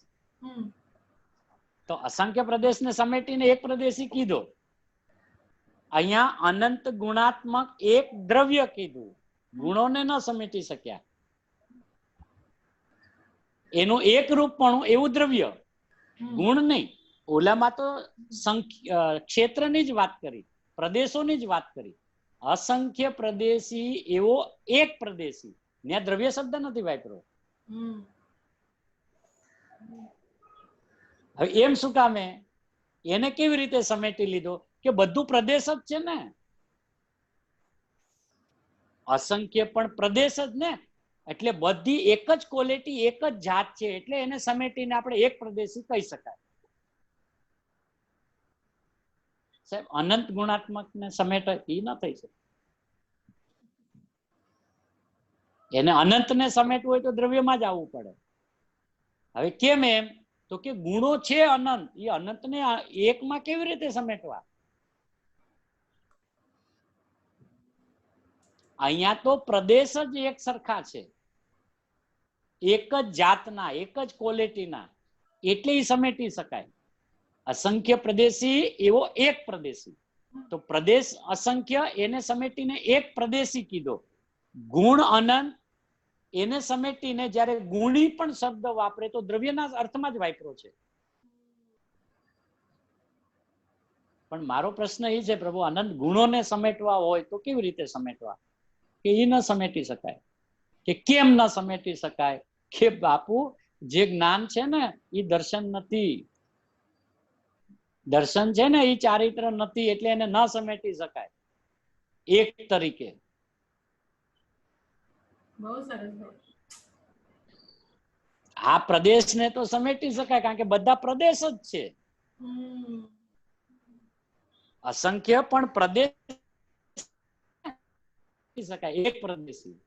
તો અસંખ્ય પ્રદેશને સમેટીને એક પ્રદેશી કીધો. અહીંયા અનંત ગુણાત્મક એક દ્રવ્ય કીધું, ગુણોને ન સમેટી શક્યા. એનું એક રૂપ પણ એવું દ્રવ્ય, ગુણ નહીં. ઓલામાં તો ક્ષેત્રની જ વાત કરી, પ્રદેશોની જ વાત કરી. અસંખ્ય પ્રદેશી એવો એક પ્રદેશી, ત્યાં દ્રવ્ય શબ્દ નથી વાપર્યો. હવે એમ શું કામે? એને કેવી રીતે સમેટી લીધો? કે બધું પ્રદેશ જ છે ને, અસંખ્ય પણ પ્રદેશ જ ને, એટલે બધી એક જ ક્વોલિટી, એક જ જાત છે, એટલે એને સમેટીને આપણે એક પ્રદેશી કહી શકાય. સાહેબ અનંત ગુણાત્મક ને સમેટ એ ન થઈ શકે. એને અનંતને સમેટવું હોય તો દ્રવ્યમાં જ આવવું પડે. હવે કેમ એમ? તો કે ગુણો છે અનંત, એ અનંતને એકમાં કેવી રીતે સમેટવા? અહીંયા તો પ્રદેશ જ એક સરખા છે, એક જ જાતના, એક જ ક્વોલિટીના, એટલે સમેટી શકાય. અસંખ્ય પ્રદેશી એવો એક પ્રદેશી. તો પ્રદેશ અસંખ્ય એને સમેટીને એક પ્રદેશી કીધો. ગુણ અનંત એને સમેટીને જ્યારે ગુણી પણ શબ્દ વાપરે તો દ્રવ્યના અર્થમાં જ વાપરો છે. પણ મારો પ્રશ્ન એ છે પ્રભુ, અનંત ગુણોને સમેટવા હોય તો કેવી રીતે સમેટવા? કે એ ન સમેટી શકાય. કે કેમ ન સમેટી શકાય? કે બાપુ જે જ્ઞાન છે ને એ દર્શન નથી. દર્શન છે ને એ ચારિત્ર નથી, એટલે એને ન સમેટી શકાય એક તરીકે. બહુ સરસ. આ પ્રદેશને તો સમેટી શકાય, કારણ કે બધા પ્રદેશ જ છે. અસંખ્ય પણ પ્રદેશ શકાય, એક પ્રદેશી.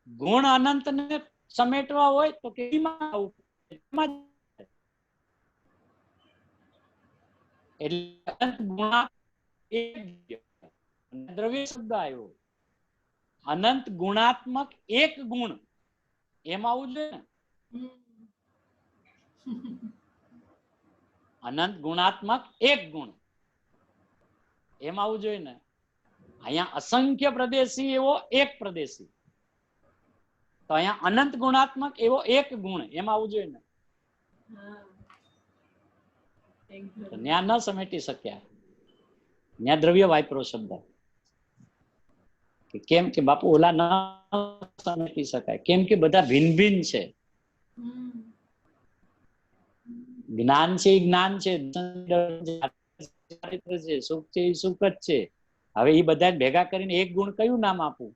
ગુણ અનંત ને સમેટવા હોય તો દ્રવ્ય શબ્દ આવ્યો. અનંત ગુણાત્મક એક ગુણ એમ આવું જોઈએ ને. અનંત ગુણાત્મક એક ગુણ એમ આવું જોઈએ ને. અહીંયા અસંખ્ય પ્રદેશી એવો એક પ્રદેશી, તો અહીંયા અનંત ગુણાત્મક એવો એક ગુણ એમ આવું જોઈએ ને. ત્યાં ન સમેટી શક્યા, ત્યાં દ્રવ્ય વાપરો શબ્દ. કેમ કે બાપુ ઓલા ન સમેટી શકાય, કેમ કે બધા ભિન્ન ભિન્ન છે. જ્ઞાન છે એ જ્ઞાન છે, સુખ છે એ સુખ જ છે. હવે એ બધા ભેગા કરીને એક ગુણ કયું નામ આપવું?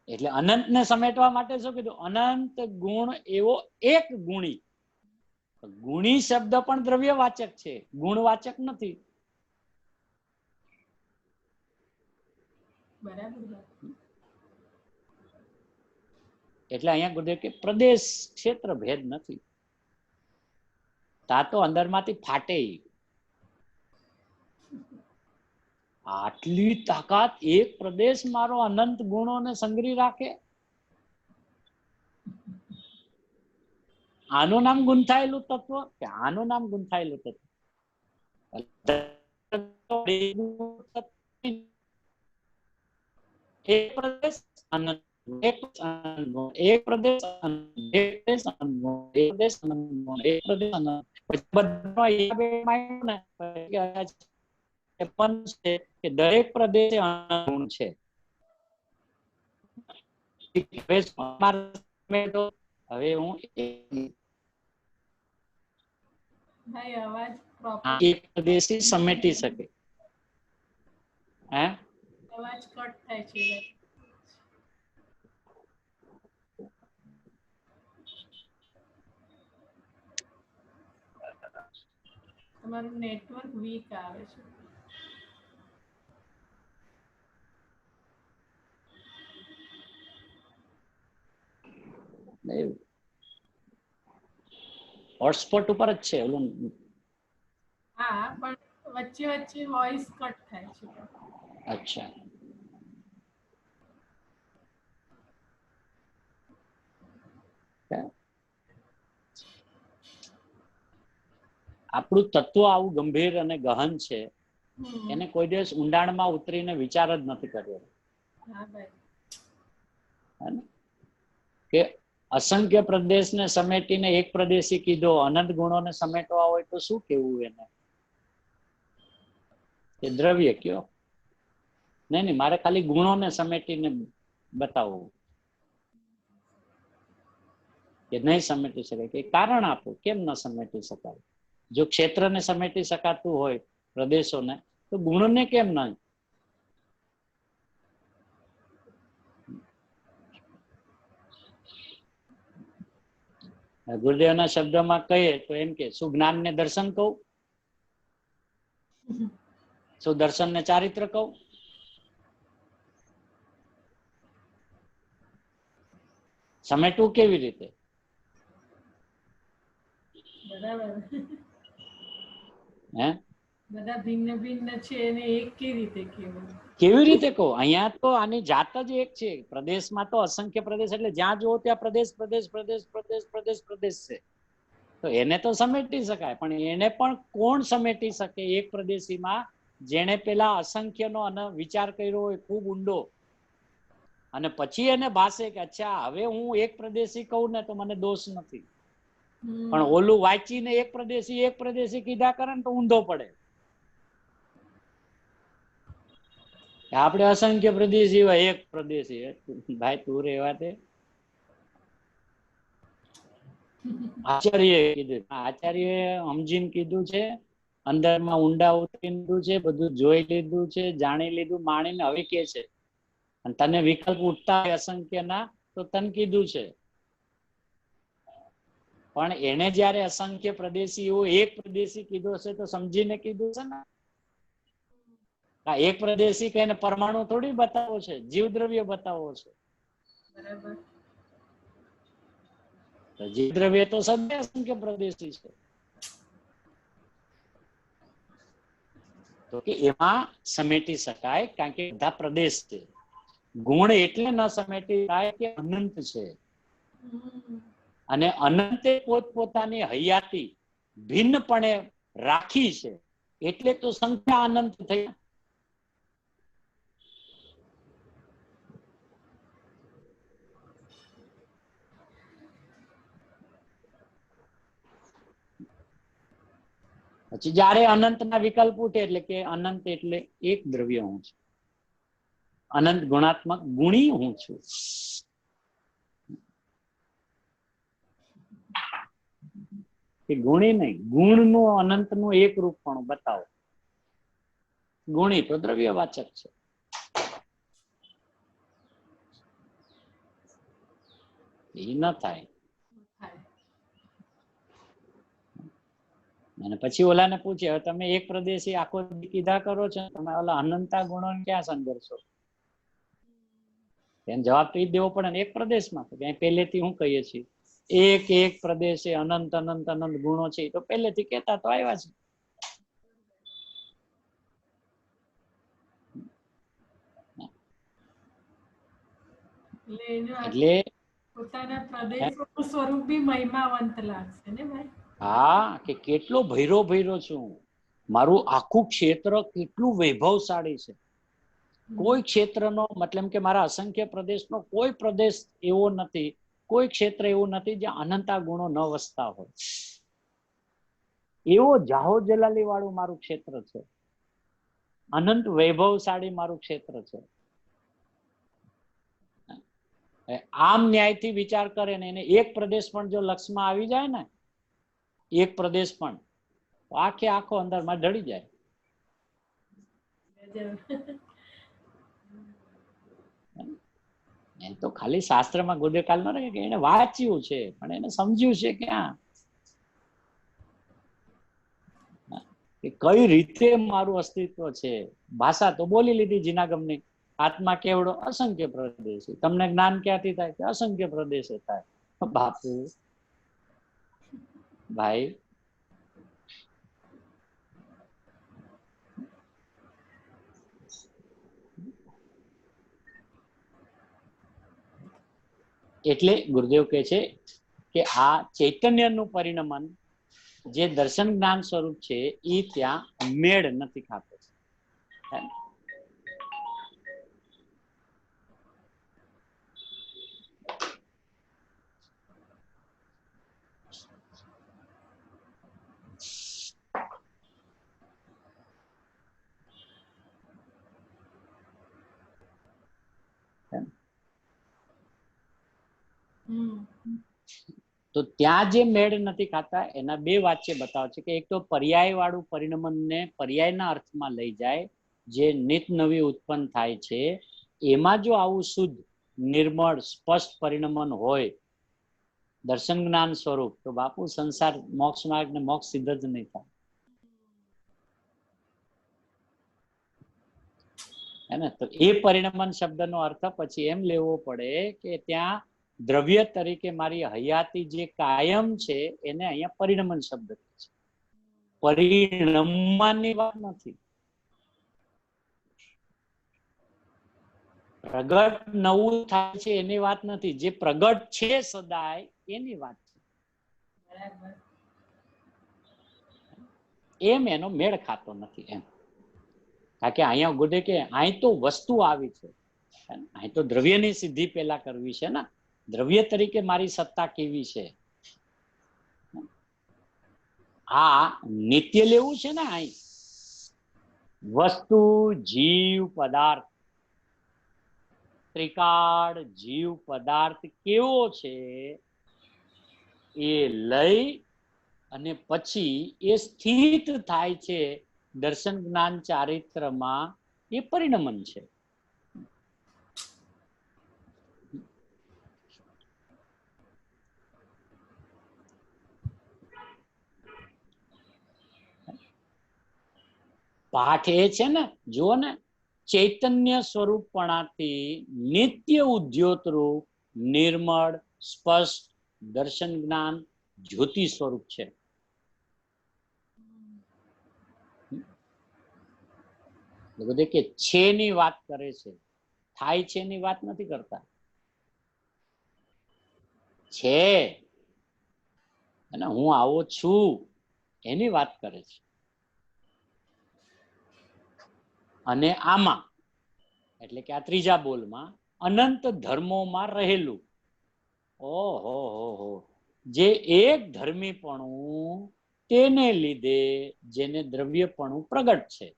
એટલે અનંત ને સમેટવા માટે શું કીધું? અનંત ગુણ એવો એક ગુણી. ગુણી શબ્દ પણ દ્રવ્યવાચક છે, ગુણવાચક નથી. એટલે અહીંયા ગુરુદેવ કે પ્રદેશ ક્ષેત્ર ભેદ નથી. તા તો અંદર માંથી ફાટે. આટલી તાકાત એક પ્રદેશ મારો અનંત ગુણોને સંગ્રહી રાખે. આનું નામ ગુંથાયેલું તત્વ કે આનું નામ ગુંથાયેલું તત્વ? એક પ્રદેશ અનંત, એક પ્રદેશ કે દરેક પ્રદેશ ગુણ છે. હવે હું એક પ્રદેશી સમેટી શકે. હે અવાજ કટ થાય છે. તમારું નેટવર્ક વીક આવે છે. હોટસ્પોટ ઉપર જ છે. હા, પણ વચ્ચે વચ્ચે વોઇસ કટ થાય છે. અચ્છા. આપણું તત્વ આવું ગંભીર અને ગહન છે, એને કોઈ દિવસ ઊંડાણમાં ઉતરીને વિચાર જ નથી કર્યો. કે અસંખ્ય પ્રદેશને સમેટીને એક પ્રદેશી કીધો, અનંત ગુણોને સમેટવા હોય તો શું કેવું એને? એ દ્રવ્ય કયો? નહીં, મારે ખાલી ગુણોને સમેટીને બતાવવું કે નહીં સમેટી શકાય. કે કારણ આપો, કેમ ન સમેટી શકાય? જો ક્ષેત્રને સમેટી શકાતું હોય, પ્રદેશોને, તો ગુણને કેમ નહીં? ગુરુદેવના શબ્દમાં કહીએ તો એમ કે શું જ્ઞાનને દર્શન કહું? શું દર્શનને ચારિત્ર કહું? સમેટવું કેવી રીતે? બરાબર. હે બધા ભિન્ન ભિન્ન છે અને એક કેવી રીતે કહેવાય? કેવી રીતે કહો? અહીંયા તો આની જાત જ એક છે. પ્રદેશમાં તો અસંખ્ય પ્રદેશ, એટલે જ્યાં જુઓ ત્યાં પ્રદેશ પ્રદેશ પ્રદેશ પ્રદેશ પ્રદેશ પ્રદેશ છે. તો એને તો સમેટી શકાય, પણ એને પણ કોણ સમેટી શકે એક પ્રદેશીમાં, જેણે પેલા અસંખ્યનો અને વિચાર કર્યો હોય ખૂબ ઊંડો, અને પછી એને ભાસે કે અચ્છા હવે હું એક પ્રદેશી કહું ને તો મને દોષ નથી, પણ ઓલું વાંચીને એક પ્રદેશી કીધા કરે ને તો ઊંધો પડે. આપણે અસંખ્ય પ્રદેશી હોય, એક પ્રદેશી. ભાઈ તું રેવા દે. આચાર્ય કીધું, આચાર્ય સમજીને કીધું છે, અંદરમાં ઊંડા ઉતરીને કીધું છે, બધું જોઈ લીધું છે, જાણી લીધું, માણીને હવે કે છે. અને તને વિકલ્પ ઉઠતા હોય અસંખ્યના તો તને કીધું છે. પણ એને જયારે અસંખ્ય પ્રદેશી એવો એક પ્રદેશી કીધો છે તો સમજીને કીધું છે ને. આ એક પ્રદેશી કહીને પરમાણુ થોડી બતાવો છે, જીવદ્રવ્ય બતાવો છે. બરાબર. જીવદ્રવ્ય તો સદા અસંખ્ય પ્રદેશી છે. તો કે એમાં સમેટી શકાય, કારણ કે બધા પ્રદેશ છે. ગુણ એટલે ન સમેટી શકાય કે અનંત છે, અને અનંતે પોતપોતાની હયાતી ભિન્નપણે રાખી છે, એટલે તો સંખ્યા અનંત થઈ. પછી જયારે અનંતના વિકલ્પ ઉઠે એટલે કે અનંત એટલે એક દ્રવ્ય હું છું, અનંત ગુણાત્મક ગુણી હું છું. કે ગુણી નહીં, ગુણનું અનંતનું એક રૂપ પણ બતાવો. ગુણી તો દ્રવ્યવાચક છે. એ ન થાય. અને પછી ઓલાને પૂછે, હવે તમે એક પ્રદેશી આખો કીધા કરો છો, તમે ઓલા અનંતા ગુણો ક્યાં સંદર્શો? એને જવાબ તો એ દેવો પડે ને, એક પ્રદેશમાં. પહેલેથી હું કહીએ છીએ એક એક પ્રદેશે અનંત અનંત અનંત ગુણો છે, તો પહેલેથી કહેતા તો આવ્યા છે. એટલે પોતાના પ્રદેશોનું સ્વરૂપ બી મહિમાવંત લાગશે ને ભાઈ? હા, કે કેટલો ભૈરો છું, મારું આખું ક્ષેત્ર કેટલું વૈભવશાળી છે. કોઈ ક્ષેત્રનો મતલબ કે મારા અસંખ્ય પ્રદેશનો કોઈ પ્રદેશ એવો નથી, કોઈ ક્ષેત્ર એવું નથી જ્યાં અનંતા ગુણો ન વસતા હોય. એવો જાહો જલાલી વાળું મારું ક્ષેત્ર છે, અનંત વૈભવશાળી મારું ક્ષેત્ર છે. આમ ન્યાયથી વિચાર કરે ને, એને એક પ્રદેશ પણ જો લક્ષમાં આવી જાય ને, એક પ્રદેશ પણ, તો આખે આખો અંદરમાં ઢળી જાય. એ તો ખાલી શાસ્ત્રમાં ગોદેકાલ ન રહે કે એને વાંચ્યું છે, પણ એને સમજ્યું છે ક્યાં કે કઈ રીતે મારું અસ્તિત્વ છે. ભાષા તો બોલી લીધી જીનાગમની, આત્મા કેવડો અસંખ્ય પ્રદેશી. તમને જ્ઞાન ક્યાંથી થાય? કે અસંખ્ય પ્રદેશે થાય. બાપુ ભાઈ, એટલે ગુરુદેવ કહે છે કે આ ચૈતન્યનું પરિણમન જે દર્શન જ્ઞાન સ્વરૂપ છે, એ ત્યાં મેળ નથી ખાતો. તો ત્યાં જે મેળ નથી ખાતા, એના બે વાચ્ય બતાવે છે. કે એક તો પર્યાય વાળું પરિણમનને પર્યાયના અર્થમાં લઈ જાય, જે નિત નવી ઉત્પન્ન થાય છે, એમાં જો આવું શુદ્ધ નિર્મળ સ્પષ્ટ પરિણમન હોય દર્શન જ્ઞાન સ્વરૂપ, તો બાપુ સંસાર મોક્ષ માર્ગ ને મોક્ષ સિદ્ધ જ નહીં થાય. હે ને? તો એ પરિણમન શબ્દનો અર્થ પછી એમ લેવો પડે કે ત્યાં દ્રવ્ય તરીકે મારી હયાતી જે કાયમ છે એને અહીંયા પરિણમન શબ્દ કહે છે. પરિણમવાની વાત નથી. પ્રગટ નવું થાય છે એની વાત નથી, જે પ્રગટ છે સદાય એની વાત છે. એમ એનો મેળ ખાતો નથી એમ. કારણ કે અહીંયા ગુડે કે અહીં તો વસ્તુ આવી છે, અહીં તો દ્રવ્યની સિદ્ધિ પેલા કરવી છે ને. દ્રવ્ય તરીકે મારી સત્તા કેવી છે, આ નિત્ય લેવું છે ને. અહીં વસ્તુ જીવ પદાર્થ, ત્રિકાળ જીવ પદાર્થ કેવો છે એ લઈ અને પછી એ સ્થિત થાય છે દર્શન જ્ઞાન ચારિત્રમાં, એ પરિણમન છે. પાઠ એ છે ને, જુઓ ને, ચૈતન્ય સ્વરૂપણાથી નિત્ય ઉદ્યોતરૂપ નિર્મળ સ્પષ્ટ દર્શન જ્ઞાન જ્યોતિ સ્વરૂપ છે. બધે કે છે ની વાત કરે છે, થાય છે ની વાત નથી કરતા. છે અને હું આવો છું એની વાત કરે છે. અને આમાં એટલે કે આ ત્રીજા બોલમાં અનંત ધર્મોમાં રહેલું, ઓહો હો, જે એક ધર્મીપણું તેને લીધે જેને દ્રવ્યપણું પ્રગટ છે.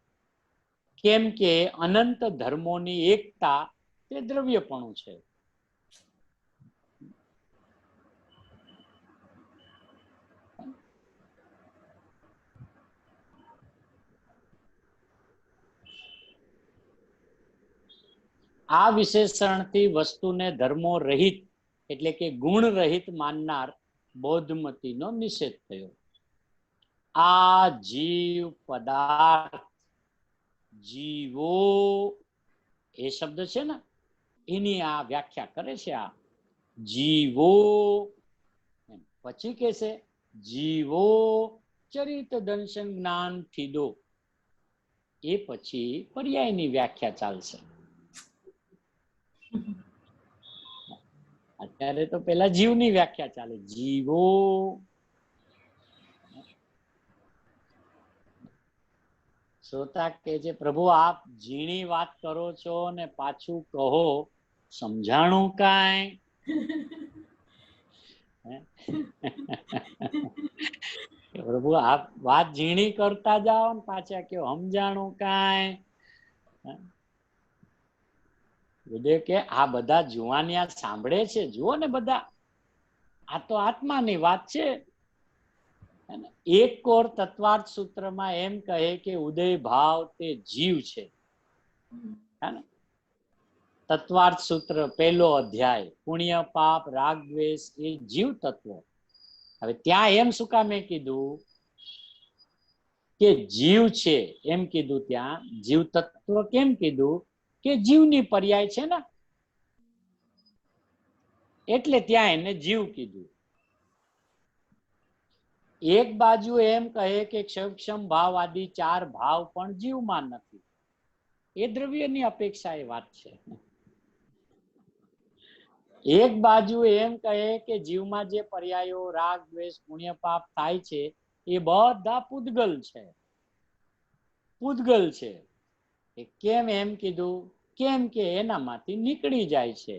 કેમ કે અનંત ધર્મોની એકતા તે દ્રવ્યપણું છે. આ વિશેષણથી વસ્તુને ધર્મો રહિત એટલે કે ગુણ રહિત માનનાર બૌદ્ધમતીનો નિષેધ થયો. આ જીવ પદાર્થ, જીવો એ શબ્દ છે ને, એની આ વ્યાખ્યા કરે છે. આ જીવો પછી કે છે જીવો ચરિત દર્શન જ્ઞાન થીદો, એ પછી પર્યાયની વ્યાખ્યા ચાલશે. અત્યારે તો પેલા જીવની વ્યાખ્યા ચાલે, જીવો. શ્રોતા કે છે પ્રભુ આપ ઝીણી વાત કરો છો ને પાછું કહો સમજાણું કાંઈ. પ્રભુ આપ વાત ઝીણી કરતા જાઓ ને પાછા કયો સમજાણું કાંઈ. ગુરુદેવ કે આ બધા જુવાનિયા સાંભળે છે, જુઓ ને બધા, આ તો આત્માની વાત છે. એક કોર તત્વાર્થ સૂત્રમાં એમ કહે કે ઉદય ભાવ તે જીવ છે. તત્વાર્થ સૂત્ર પહેલો અધ્યાય, પુણ્ય પાપ રાગ દ્વેષ એ જીવ તત્વ. હવે ત્યાં એમ શું કામે કીધું કે જીવ છે, એમ કીધું. ત્યાં જીવ તત્વ કેમ કીધું કે જીવની પર્યાય છે ને, એટલે ત્યાં એને જીવ કીધું. એક બાજુ એમ કહે કે ક્ષમ ભાવ આદિ 4 ભાવ પણ જીવમાં નથી, એ દ્રવ્યની અપેક્ષા એ વાત છે. એક બાજુ એમ કહે કે જીવમાં જે પર્યાયો રાગ દ્વેષ પુણ્ય પાપ થાય છે એ બધા પૂતગલ છે. પૂતગલ છે કેમ એમ કીધું? કેમ કે એનામાંથી નીકળી જાય છે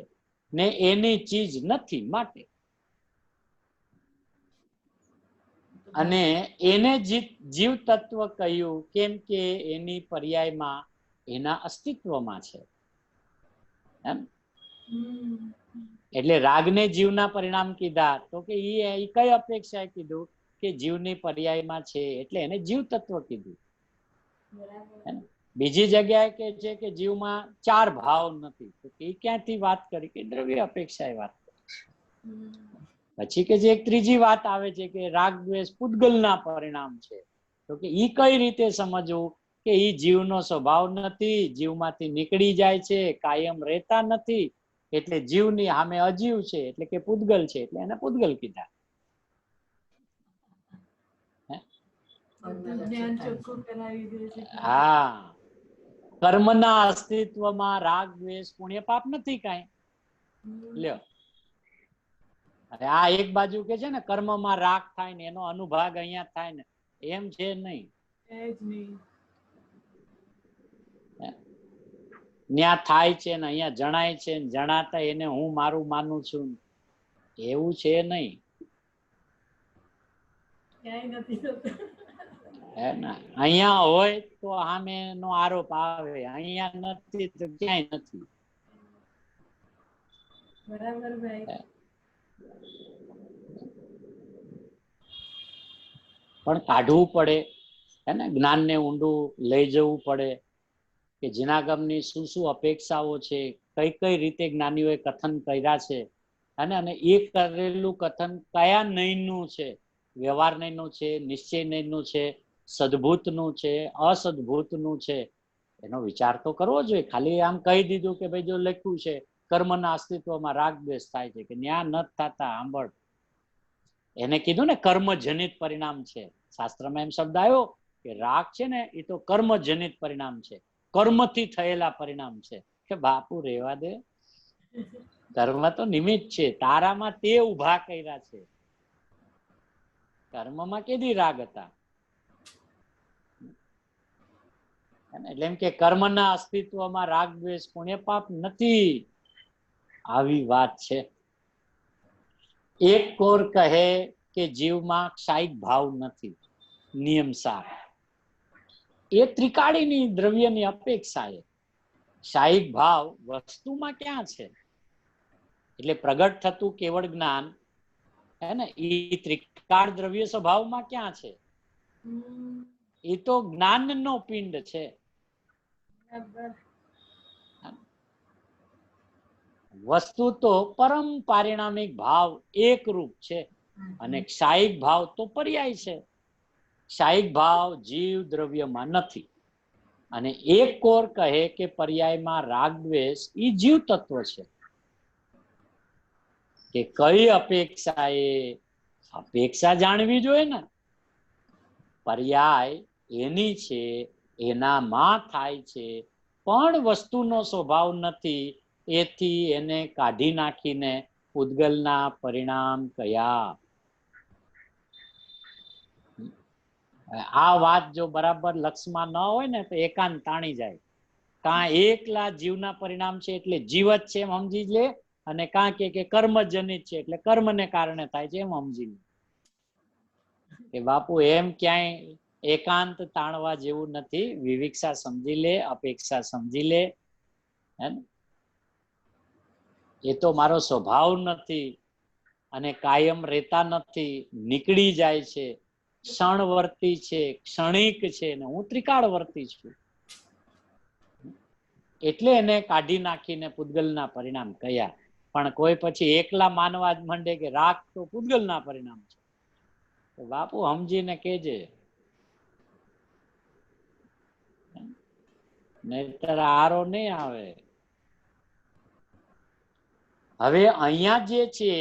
ને એની ચીજ નથી માટે. અને એને જીવ તત્વ કહ્યું કેમ કે એની પર્યાયમાં એના અસ્તિત્વમાં છે. એમ એટલે રાગને જીવના પરિણામ કીધા તો કે એ કઈ અપેક્ષાએ કીધું કે જીવની પર્યાયમાં છે એટલે એને જીવ તત્વ કીધું. બીજી જગ્યાએ કે છે કે જીવમાં 4 ભાવ નથી તો એ ક્યાંથી વાત કરી કે દ્રવ્ય અપેક્ષાએ વાત કરી. પછી કે જે એક ત્રીજી વાત આવે છે કે રાગ દ્વેષ પૂતગલના પરિણામ છે તો કે ઈ કઈ રીતે સમજવું કે ઈ જીવનો સ્વભાવ નથી, જીવમાંથી નીકળી જાય છે, કાયમ રહેતા નથી, એટલે જીવની સામે અજીવ છે એટલે કે પૂતગલ છે એટલે એને પૂતગલ કીધા. બધું જ્ઞાન ચોખ્ખું કરાવી દે છે. હા, કર્મના અસ્તિત્વમાં રાગ દ્વેષ પુણ્ય પાપ નથી કાંઈ. લ્યો, અને આ એક બાજુ કે છે ને કર્મમાં રાગ થાય ને એનો અનુભાગ અહીંયા થાય ને, એમ છે નહીં. જ નહીં. ત્યાં થાય છે ને અહીંયા જણાય છે ને જણાતા એને હું મારું માનું છું, એવું છે નહીં. ક્યાંય નથી થતું. હે ને, અહીંયા હોય તો સામે નો આરોપ આવે, અહીંયા નથી તો ક્યાંય નથી. બરાબર ભાઈ. પણ કાઢવું પડે, હે ને, જ્ઞાનને ઊંડું લઈ જવું પડે કે જીનાગમની શું શું અપેક્ષાઓ છે, કઈ કઈ રીતે જ્ઞાનીઓએ કથન કર્યા છે, અને એ કરેલું કથન કયા નયનનું છે, વ્યવહાર નયનનું છે, નિશ્ચય નયનનું છે, સદભૂતનું છે, અસદભૂતનું છે, એનો વિચાર તો કરવો જોઈએ. ખાલી આમ કહી દીધું કે ભાઈ જો લખ્યું છે કર્મના અસ્તિત્વમાં રાગ દ્વેષ થાય છે, કે ન્યા નથી થતા, સાંભળ. એને કીધું ને કર્મજનિત પરિણામ છે. શાસ્ત્રમાં એમ શબ્દ આવ્યો કે રાગ છે ને એ તો કર્મજનિત પરિણામ છે, કર્મથી થયેલા પરિણામ છે. કે બાપુ રેવા દે, કર્મ તો નિમિત્ત છે, તારામાં તે ઉભા કર્યા છે. કર્મમાં કેદી રાગ હતા? એટલે એમ કે કર્મના અસ્તિત્વમાં રાગ દ્વેષ પુણ્ય પાપ નથી, આવી વાત છે. એક કોર કહે કે જીવમાં ક્ષાયિક ભાવ નથી, નિયમ સાર. એ ત્રિકાળીની દ્રવ્યની અપેક્ષા છે. ક્ષાયિક ભાવ વસ્તુમાં ક્યાં છે? એટલે પ્રગટ થતું કેવળ જ્ઞાન હે ને, એ ત્રિકાળ દ્રવ્ય સ્વભાવમાં ક્યાં છે? એ તો જ્ઞાનનો પિંડ છે. વસ્તુ તો પરમ પારિણામિક ભાવ એક રૂપ છે, અને ક્ષાયિક ભાવ તો પર્યાય છે. ક્ષાયિક ભાવ જીવ દ્રવ્યમાં નથી, અને એક કોર કહે કે પર્યાયમાં રાગ દ્વેષ એ જીવ તત્વ છે. કે કઈ અપેક્ષા? એ અપેક્ષા જાણવી જોઈએ ને. પર્યાય એની છે, એનામાં થાય છે, પણ વસ્તુનો સ્વભાવ નથી, એથી એને કાઢી નાખીને પૂતગલના પરિણામ કયા. આ વાત જો બરાબર લક્ષમાં ન હોય ને તો એકાંત તાણી જાય. કાં એકલા જીવના પરિણામ છે એટલે જીવ જ છે એમ સમજી લે, અને કાં કે કર્મજનિત છે એટલે કર્મને કારણે થાય છે એમ સમજી લે. કે બાપુ એમ ક્યાંય એકાંત તાણવા જેવું નથી. વિવિક્ષા સમજી લે, અપેક્ષા સમજી લે. હે ને, એ તો મારો સ્વભાવ નથી, અને કાયમ રહેતા નથી, નીકળી જાય છે, ક્ષણવર્તી છે, ક્ષણિક છે, ને હું ત્રિકાળવર્તી છું. એટલે એને કાઢી નાખીને પૂતગલના પરિણામ કયા. પણ કોઈ પછી એકલા માનવા જ માંડે કે રાગ તો પૂતગલના પરિણામ છે, તો બાપુ સમજીને કેજે, નહીતર આરો નહીં આવે. હવે અહીંયા જે છે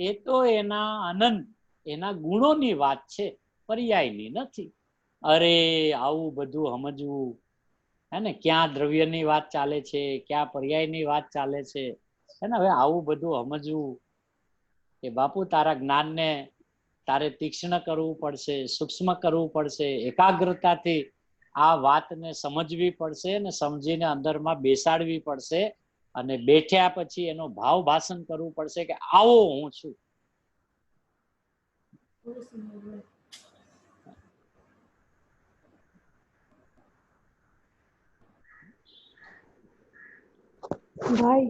એ તો એના અનંત, એના ગુણોની વાત છે, પર્યાયની નથી. અરે આવું બધું સમજવું, હે ને, ક્યાં દ્રવ્યની વાત ચાલે છે, ક્યાં પર્યાયની વાત ચાલે છે, હે ને. હવે આવું બધું સમજવું કે બાપુ તારા જ્ઞાનને તારે તીક્ષ્ણ કરવું પડશે, સૂક્ષ્મ કરવું પડશે, એકાગ્રતાથી આ વાતને સમજવી પડશે, ને સમજીને અંદરમાં બેસાડવી પડશે, અને બેઠ્યા પછી એનો ભાવ ભાષણ કરવું પડશે કે આવો હું છું. ભાઈ,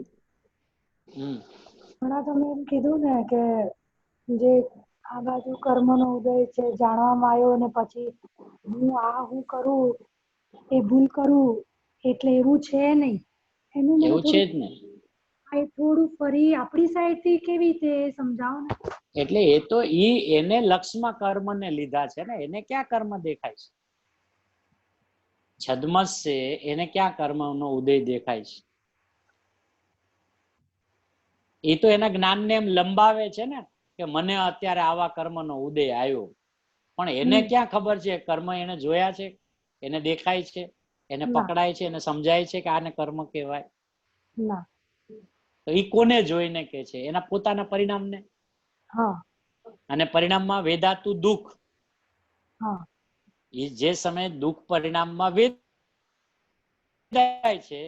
હમણાં તમે એમ કીધું ને કે જે આ બાજુ કર્મનો ઉદય છે, જાણવામાં આવ્યો, ને પછી હું કરું એ ભૂલ કરું એટલે એવું છે નહીં. એનું મને એવું છે જ ને. થોડું ફરી આપણી સાઈડથી કેવી રીતે સમજાવો ને. એટલે એ તો એને લક્ષમાં કર્મને લીધા છે ને, એને ક્યાં કર્મ દેખાય છે? છદ્મસ છે, એને ક્યાં કર્મનો ઉદય દેખાય છે? એ તો એના જ્ઞાનને એમ લંબાવે છે ને કે મને અત્યારે આવા કર્મનો ઉદય આવ્યો, પણ એને ક્યાં ખબર છે કર્મ એને જોયા છે, એને દેખાય છે, એને પકડાય છે, એને સમજાય છે કે આને કર્મ કહેવાય? ના. તો એ કોને જોઈને કે છે? એના પોતાના પરિણામને. હા. અને પરિણામમાં વેદાતું દુઃખ. હા. એ જે સમયે દુઃખ પરિણામમાં વેદાય છે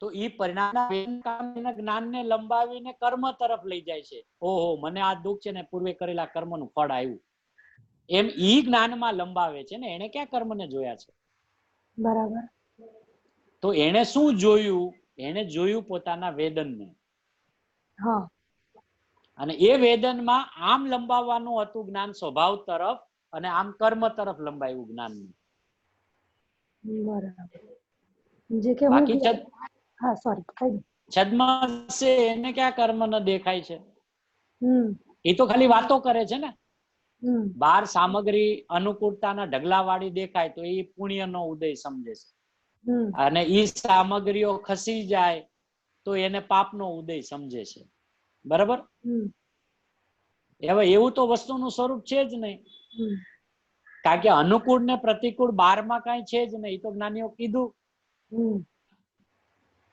તો એ પરિણામના જ્ઞાનને લંબાવીને કર્મ તરફ લઈ જાય છે. ઓહો, મને આ દુઃખ છે ને પૂર્વે કરેલા કર્મનું ફળ આવ્યું, એમ ઈ જ્ઞાનમાં લંબાવે છે ને. એને ક્યાં કર્મને જોયા છે? બરાબર. તો એને શું જોયું? એને જોયું પોતાના વેદનને. હા. અને એ વેદનમાં આમ લંબાવવાનું હતું જ્ઞાન સ્વભાવ તરફ, અને આમ કર્મ તરફ લંબાયું જ્ઞાન. બરાબર. જે કે બાકી હા, સોરી, કઈ દે. છદ્મસે એને ક્યાં કર્મ ન દેખાય છે? એ તો ખાલી વાતો કરે છે ને. બાર સામગ્રી અનુકૂળતાના ઢગલા વાળી દેખાય તો એ પુણ્યનો ઉદય સમજે છે, અને ઈ સામગ્રીઓ ખસી જાય તો એને પાપનો ઉદય સમજે છે. બરાબર? હવે એવું તો વસ્તુનું સ્વરૂપ છે જ નહીં, કારણ કે અનુકૂળ ને પ્રતિકૂળ બારમાં કઈ છે જ નહીં. તો જ્ઞાનીઓ કીધું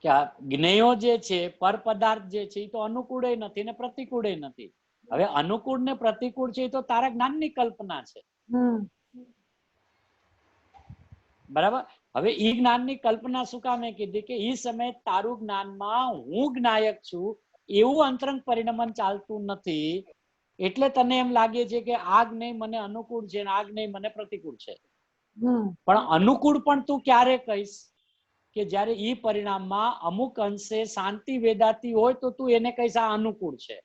કે જ્ઞેયો જે છે, પર પદાર્થ જે છે, એ તો અનુકૂળ નથી ને પ્રતિકૂળ નથી. હવે અનુકૂળ ને પ્રતિકૂળ છે એ તો તારા જ્ઞાનની કલ્પના છે. બરાબર? હવે ઈ જ્ઞાનની કલ્પના શું કામે કીધી? કે ઈ સમયે તારું જ્ઞાનમાં હું જ્ઞાયક છું એવું અંતરંગ પરિણમન ચાલતું નથી, એટલે તને એમ લાગે છે કે આ જ્ઞેય મને અનુકૂળ છે, આ જ્ઞેય મને પ્રતિકૂળ છે. પણ અનુકૂળ પણ તું ક્યારે કહીશ? કે જ્યારે ઈ પરિણામમાં અમુક અંશે શાંતિ વેદાતી હોય તો તું એને કહીશ આ અનુકૂળ છે,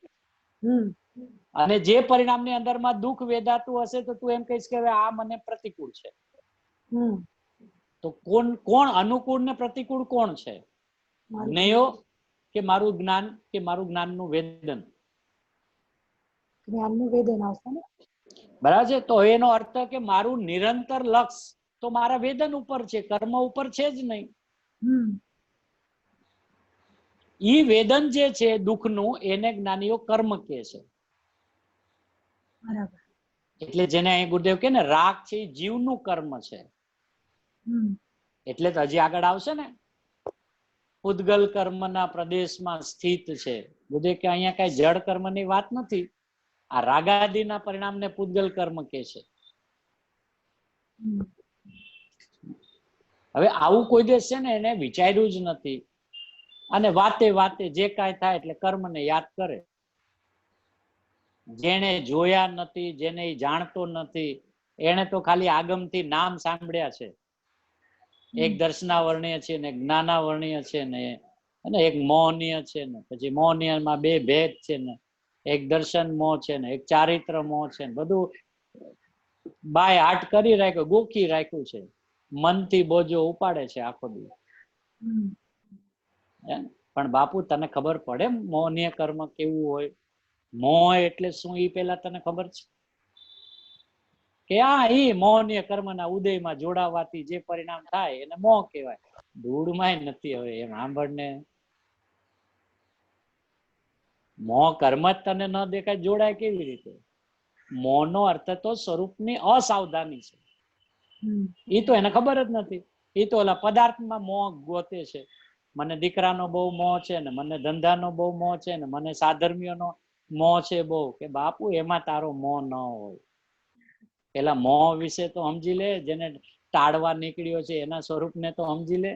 અને જે પરિણામની અંદરમાં દુઃખ વેદાતું હશે તો તું એમ કહીશ કે હવે આ મને પ્રતિકૂળ છે. તો કોણ અનુકૂળ ને પ્રતિકૂળ કોણ છે? જ્ઞેયો કે મારું જ્ઞાન, કે મારું જ્ઞાનનું વેદન? જ્ઞાનનું વેદન આવશે ને. બરાબર છે? તો એનો અર્થ કે મારું નિરંતર લક્ષ તો મારા વેદન ઉપર છે, કર્મ ઉપર છે જ નહીં. ઈ વેદન જે છે દુઃખનું, એને જ્ઞાનીઓ કર્મ કહે છે. બરાબર. એટલે જેને અહીં ગુરુદેવ કે ને રાગ છે એ જીવનું કર્મ છે. એટલે તો હજી આગળ આવશે ને, પૂદગલ કર્મના પ્રદેશમાં સ્થિત છે. ગુરુદેવ કે અહીંયા કઈ જડ કર્મની વાત નથી, આ રાગાદિના પરિણામને પૂદગલ કર્મ કે છે. હવે આવું કોઈ દેશ છે ને એને વિચાર્યું જ નથી, અને વાતે વાતે જે કાંઈ થાય એટલે કર્મને યાદ કરે. જેને જોયા નથી, જેને જાણતો નથી, એને તો ખાલી આગમથી નામ સાંભળ્યા છે. એક દર્શનાવર્ણ્ય છે ને જ્ઞાનાવર્ણ્ય છે ને, અને એક મોહનીય છે ને, પછી મોહનીયમાં બે ભેદ છે ને, એક દર્શન મોહ છે ને, એક ચારિત્ર મોહ છે ને. બધું બાય હાટ કરી રાખ્યું, ગોખી રાખ્યું છે. મનથી બોજો ઉપાડે છે આખો દિવસ. પણ બાપુ તને ખબર પડે મોહનીય કર્મ કેવું હોય? મોહ એટલે શું એ પેલા તને ખબર છે? કે ઈ મોહનીય કર્મના ઉદયમાં જોડાવાથી જે પરિણામ થાય એને મોહ કહેવાય. ધૂળમાં નથી. હવે એમ સાંભળને, મોહ કર્મ જ તને ન દેખાય, જોડાય કેવી રીતે? મોહનો અર્થ તો સ્વરૂપની અસાવધાની છે. એ તો એને ખબર જ નથી. એ તો ઓલા પદાર્થમાં મોહ ગોતે છે. મને દીકરાનો બહુ મોહ છે ને, મને ધંધાનો બહુ મોહ છે ને, મને સાધર્મ્યનો મોહ છે બહુ. કે બાપુ એમાં તારો મોહ ન હોય. પેલા મોહ વિશે તો સમજી લે. જેને ટાળવા નીકળ્યો છે એના સ્વરૂપને તો સમજી લે.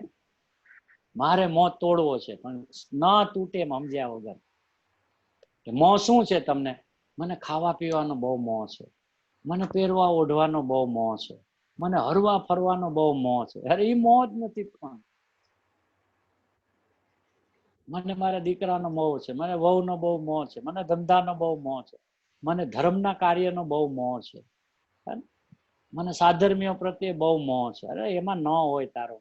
મારે મોહ તોડવો છે, પણ ન તૂટે એમ સમજ્યા વગર. મોહ શું છે તમને? મને ખાવા પીવાનો બહુ મોહ છે, મને પહેરવા ઓઢવાનો બહુ મોહ છે, મને હરવા ફરવાનો બહુ મોહ છે. અરે એ મોહ જ નથી. પણ મને મારા દીકરાનો મોહ છે, મને વહુનો બહુ મોહ છે, મને ધંધાનો બહુ મોહ છે, મને ધર્મના કાર્યનો બહુ મોહ છે, મને સાધર્મ્ય પ્રત્યે બહુ મોહ છે. અરે એમાં ન હોય તારો.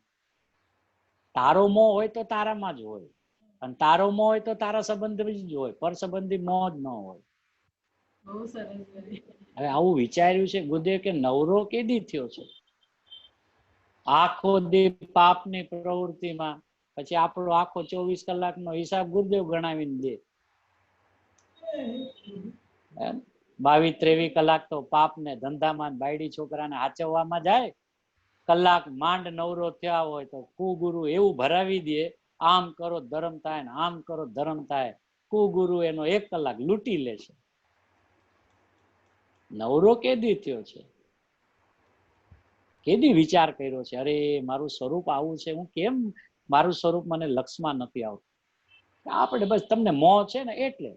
તારો મોહ હોય તો તારામાં જ હોય, અને તારો મોહ હોય તો તારા સંબંધી જ હોય, પર સંબંધી મોહ જ ન હોય. બહુ સરસ. હવે આવું વિચાર્યું છે ગુરુદેવ કે નવરો કેદી થયો છે? આખો દી પાપની પ્રવૃત્તિમાં, પછી આપણો આખો 24 કલાકનો હિસાબ ગુરુદેવ ગણાવીને દે. 22-23 કલાક તો પાપ ને ધંધામાં બાયડી છોકરાને હાચવવામાં જાય. કલાક માંડ નવરો થયા હોય તો કુગુરુ એવું ભરાવી દે, આમ કરો ધર્મ થાય ને આમ કરો ધર્મ થાય. કુગુરુ એનો 1 કલાક લૂંટી લે છે. નવરો કેદી થયો છે? કેદી વિચાર કર્યો છે અરે મારું સ્વરૂપ આવું છે, હું કેમ મારું સ્વરૂપ મને લક્ષમાં નથી આવતું? આપણે બસ તમને મોહ છે ને એટલે.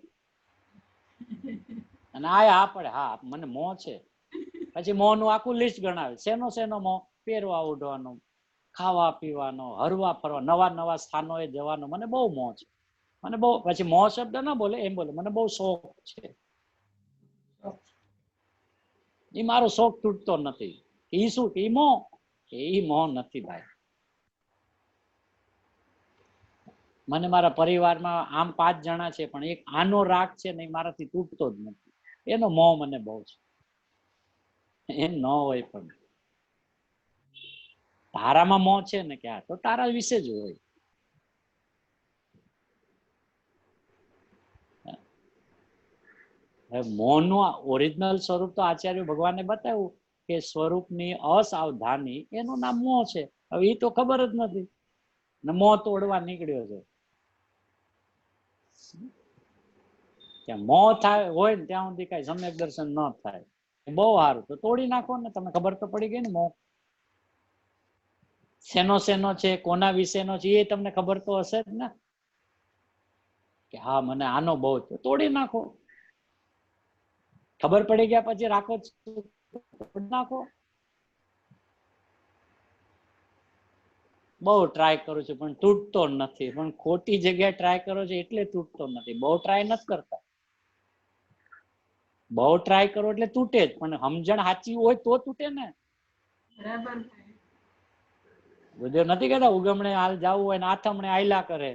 અને આયા આપણે હા મને મોહ છે. પછી મોહ નું આખું લિસ્ટ ગણાવે. શેનો મોહ? પહેરવા ઉઠવાનો, ખાવા પીવાનો, હરવા ફરવા, નવા નવા સ્થાનોએ જવાનો મને બહુ મોહ છે. મને બહુ, પછી મોહ શબ્દ ના બોલે, એમ બોલે મને બહુ શોખ છે. એ મારો શોખ તૂટતો નથી. એ શું? એ મોહ. એ મોહ નથી ભાઈ. મને મારા પરિવારમાં આમ 5 જણા છે, પણ એક આનો રાગ છે ને એ મારાથી તૂટતો જ નથી. એનો મોહ મને બહુ છે. એમ ન હોય પણ તારામાં મોહ છે ને કે તો તારા વિશે જ હોય. મોહનું ઓરિજિનલ સ્વરૂપ તો આચાર્ય ભગવાને બતાવ્યું કે સ્વરૂપની અસાવધાની એનું નામ મોહ છે. હવે એ તો ખબર જ નથી ને મોહ તોડવા નીકળ્યો છે. ત્યાં મોહ થાય હોય ને ત્યાં સુધી કઈ સમ્યક દર્શન ન થાય. બહુ સારું, તો તોડી નાખો ને. તમને ખબર તો પડી ગઈ ને મોહ શેનો છે, કોના વિશેનો છે, એ તમને ખબર તો હશે જ ને કે હા મને આનો બહુ છે. તોડી નાખો. ખબર પડી ગયા પછી રાખો નાખો. બહુ ટ્રાય કરું છું પણ તૂટતો નથી. પણ ખોટી જગ્યાએ ટ્રાય કરો છો એટલે તૂટતો નથી. બહુ ટ્રાય નથી કરતા. બહુ ટ્રાય કરો એટલે તૂટે જ, પણ સમજણ સાચી હોય તો તૂટે ને. બરાબર. બધું નથી કહેતા ઉગમણે હાલ જવું હોય ને આથમણે આયલા કરે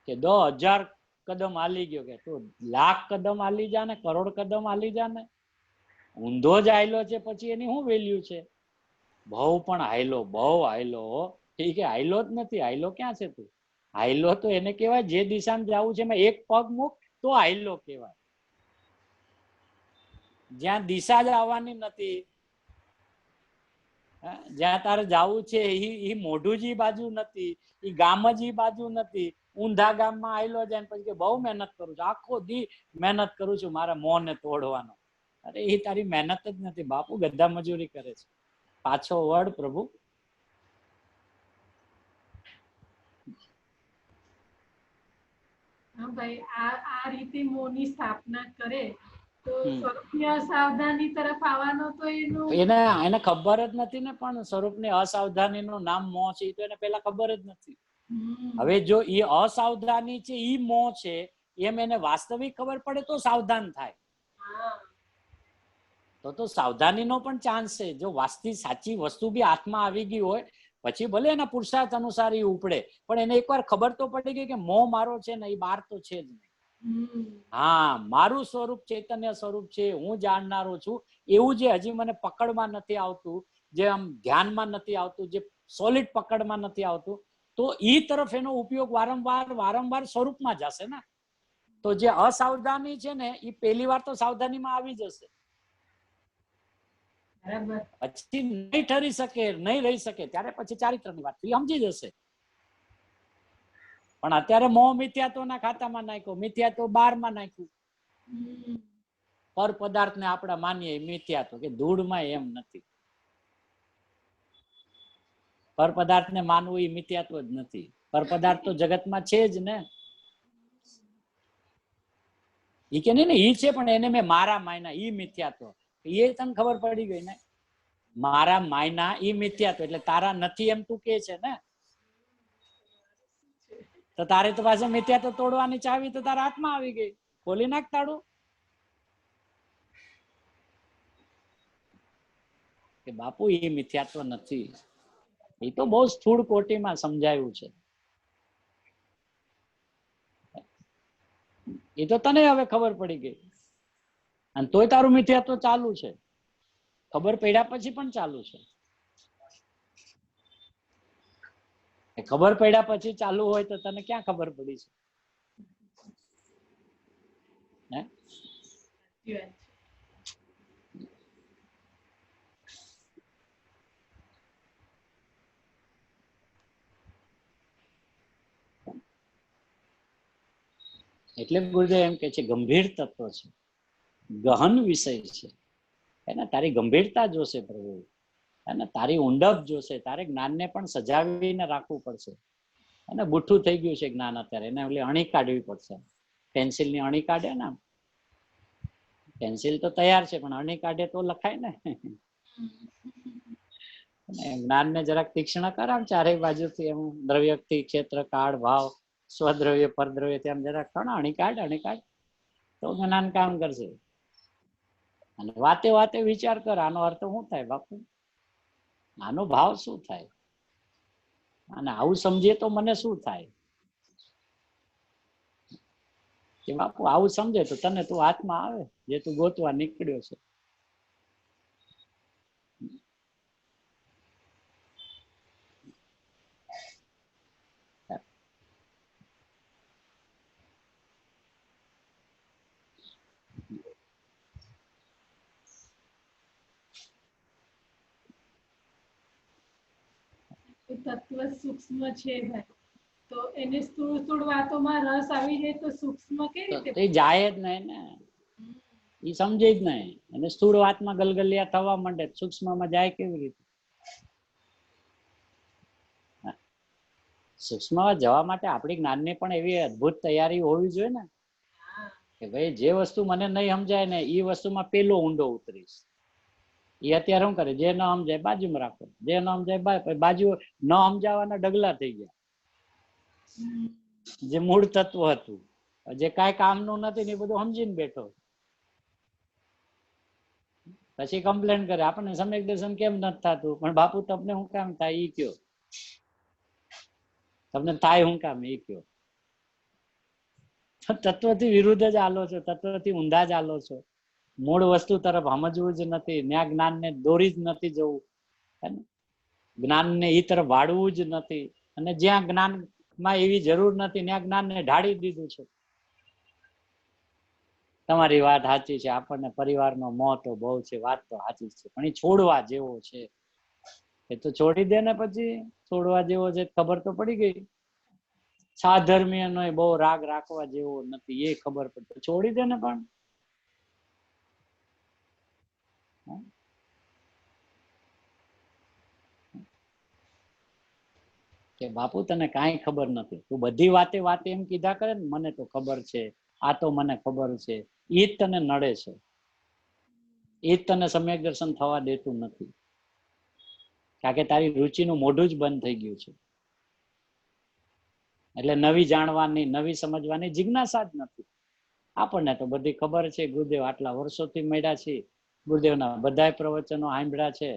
કે 10,000 કદમ હાલી ગયો, કે તું 1,00,000 કદમ હાલી જા ને, કરોડ કદમ હાલી જા ને. ઊંધો જ હાયલો છે પછી એની શું વેલ્યુ છે? બહુ પણ હાયલો, બહુ હાયલો. ઠીક છે, હાયલો જ નથી. હાયલો ક્યાં છે તું? હાયલો તો એને કહેવાય જે દિશામાં જવું છે એમાં એક પગ મૂક તો હાયલો કહેવાય. જ્યાં દિશા જ આવવાની નથી, જ્યાં તારે જવું છે એ મોઢું જ બાજુ નથી, એ ગામ જ બાજુ નથી. ઊંધા ગામમાં આવેલો જાય પછી કે બહુ મહેનત કરું છું, આખો દી મહેનત કરું છું મારા મોંને તોડવાનો. અરે એ તારી મહેનત જ નથી બાપુ, ગધા મજૂરી કરે છે. પાછો વડ પ્રભુ. હા ભાઈ, આ રીતે મોહની સ્થાપના કરે તો સ્વરૂપની અસાવધાની તરફ આવવાનો તો એને ખબર જ નથી ને. પણ સ્વરૂપની અસાવધાનીનું નામ મોહ છે, તો એને પેલા ખબર જ નથી. હવે જો એ અસાવધાની છે એ મોહ છે એમ એને વાસ્તવિક ખબર પડે તો સાવધાન થાય. તો સાવધાનીનો પણ ચાન્સ છે. જો વાસ્તવિક સાચી વસ્તુ બી હાથમાં આવી ગઈ હોય પછી ભલે એના પુરુષાર્થ અનુસાર એ ઉપડે, પણ એને એકવાર ખબર તો પડી ગઈ કે મોહ મારો છે ને એ બહાર તો છે જ નહીં. હા, મારું સ્વરૂપ ચૈતન્ય સ્વરૂપ છે, હું જાણનારો છું. એવું જે હજી મને પકડમાં નથી આવતું, જે આમ ધ્યાનમાં નથી આવતું, જે સોલિડ પકડમાં નથી આવતું, તો એ તરફ એનો ઉપયોગ વારંવાર સ્વરૂપમાં જશે ને. તો જે અસાવધાની છે ને એ પહેલી વાર તો સાવધાનીમાં આવી જશે, પછી નહીં ઠરી શકે, નહીં રહી શકે, ત્યારે પછી ચારિત્રની વાત સમજી જશે. પણ અત્યારે મોહ મિથ્યાત્વના ખાતામાં નાખ્યો, મિથ્યાત્વ 12માં નાખ્યું. પર પદાર્થને આપણે માનીએ મિથ્યાત્વ, કે ધૂળમાં એમ નથી. પર પદાર્થને માનવું એ મિથ્યાત્વ જ નથી. પર પદાર્થ તો જગતમાં છે જ ને. એ કે નહીં ને ઈ છે, પણ એને મેં મારા માયના, ઈ મિથ્યાત્વ. એ તને ખબર પડી ગઈ ને, મારા માયના ઈ મિથ્યાત્વ એટલે તારા નથી એમ તું કે છે ને. તો તારે તો પાસે મિથ્યાત્વ તોડવાની ચાવી તો તારા હાથમાં આવી ગઈ. ખોલી નાખ તાળું. કે બાપુ એ મિથ્યાત્વ નથી. એ તો બહુ સ્થૂળ કોટીમાં સમજાયું છે. એ તો તને હવે ખબર પડી ગઈ, અને તોય તારું મિથ્યાત્વ ચાલુ છે. ખબર પડ્યા પછી પણ ચાલુ છે. ખબર પડ્યા પછી ચાલુ હોય તો તને ક્યાં ખબર પડી છે? સાચી વાત છે. એટલે ગુરુદેવ એમ કે છે ગંભીર તત્વ છે, ગહન વિષય છે, એને તારી ગંભીરતા જોશે પ્રભુ, અને તારી ઊંડપ જોશે. તારે જ્ઞાનને પણ સજાવીને રાખવું પડશે. અને બુઠ્ઠું થઈ ગયું છે જ્ઞાન અત્યારે, એને ઓલી અણી કાઢવી પડશે. પેન્સિલની અણી કાઢે ને, પેન્સિલ તો તૈયાર છે પણ અણી કાઢે તો લખાય ને. જ્ઞાનને જરાક તીક્ષ્ણ કરાવ ચારેય બાજુથી, એમ દ્રવ્યથી ક્ષેત્ર કાળ ભાવ સ્વદ્રવ્ય પરદ્રવ્ય ત્યાં જરાક અણી કાઢ તો જ્ઞાન કામ કરશે. અને વાતે વાતે વિચાર કર, આનો અર્થ શું થાય બાપુ, આનો ભાવ શું થાય, અને આવું સમજીએ તો મને શું થાય. કે બાપુ આવું સમજે તો તને તું હાથમાં આવે જે તું ગોતવા નીકળ્યો છે. તત્વ સૂક્ષ્મ છે ભાઈ, તો એને સ્થૂળ સ્થૂળ વાતોમાં રસ આવી જાય તો સૂક્ષ્મ કેવી રીતે જાય જ નહીં ને, એ સમજે જ નહીં. અને સ્થૂળ વાતમાં ગલગલિયા થવા માંડે, સૂક્ષ્મમાં જાય કેવી રીતે? સૂક્ષ્મમાં જવા માટે આપણી જ્ઞાનની પણ એવી અદભુત તૈયારી હોવી જોઈએ ને, કે ભાઈ જે વસ્તુ મને નહીં સમજાય ને એ વસ્તુમાં પેલો ઊંડો ઉતરીશ. એ અત્યારે શું કરે, જે ન સમજાય બાજુમાં રાખો, જે ન સમજાય બાજુ ન સમજાવવાના ડગલા થઈ ગયા. જે મૂળ તત્વ હતું, જે કાંઈ કામનું નથી ને એ બધું સમજીને બેઠો, પછી કમ્પ્લેન કરે આપણને સમ્યક દર્શન કેમ નથી થતું. પણ બાપુ તમને શું કામ થાય ઈ કયો, તમને થાય શું કામ એ કયો. તત્વથી વિરુદ્ધ જ આલો છો, તત્વથી ઊંધા જ આલો છો. મૂળ વસ્તુ તરફ સમજવું જ નથી, ન્યા જ્ઞાનને દોરી જ નથી જવું, જ્ઞાનને એ તરફ વાળવું જ નથી. અને જ્યાં જ્ઞાનમાં એવી જરૂર નથી ત્યાં જ્ઞાનને ઢાળી દીધું છે. તમારી વાત સાચી છે, આપણને પરિવારનો મોહ તો બહુ છે, વાત તો સાચી છે, પણ એ છોડવા જેવો છે. એ તો છોડી દે ને, પછી છોડવા જેવો છે ખબર તો પડી ગઈ. સાધર્મીયનો બહુ રાગ રાખવા જેવો નથી એ ખબર પડતી, છોડી દે ને. પણ કે બાપુ તને કાંઈ ખબર નથી, તું બધી વાતે વાતે એમ કીધા કરે ને મને તો ખબર છે, આ તો મને ખબર છે, એ જ તને નડે છે, એ જ તને સમ્યક દર્શન થવા દેતું નથી. કારણ કે તારી રુચિનું મોઢું જ બંધ થઈ ગયું છે. એટલે નવી જાણવાની, નવી સમજવાની જિજ્ઞાસા જ નથી. આપણને તો બધી ખબર છે, ગુરુદેવ આટલા વર્ષોથી મળ્યા છે, ગુરુદેવના બધાય પ્રવચનો સાંભળ્યા છે,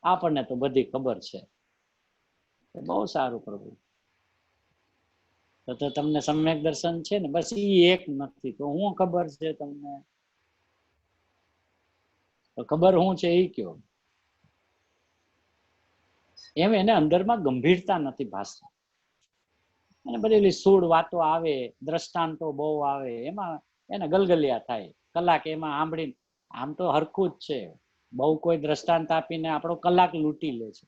આપણને તો બધી ખબર છે. બહુ સારું પ્રભુ. તો તમને સમ્યક દર્શન છે ને, બસ એ એક નથી તો હું ખબર છે તમને, તો ખબર શું છે એ કયો. એમ એને અંદરમાં ગંભીરતા નથી ભાષા, અને બધી સૂળ વાતો આવે, દ્રષ્ટાંતો બહુ આવે, એમાં એને ગલગલિયા થાય કલાક. એમાં સાંભળીને આમ તો હરખું જ છે, બહુ કોઈ દ્રષ્ટાંત આપીને આપણો કલાક લૂંટી લે છે,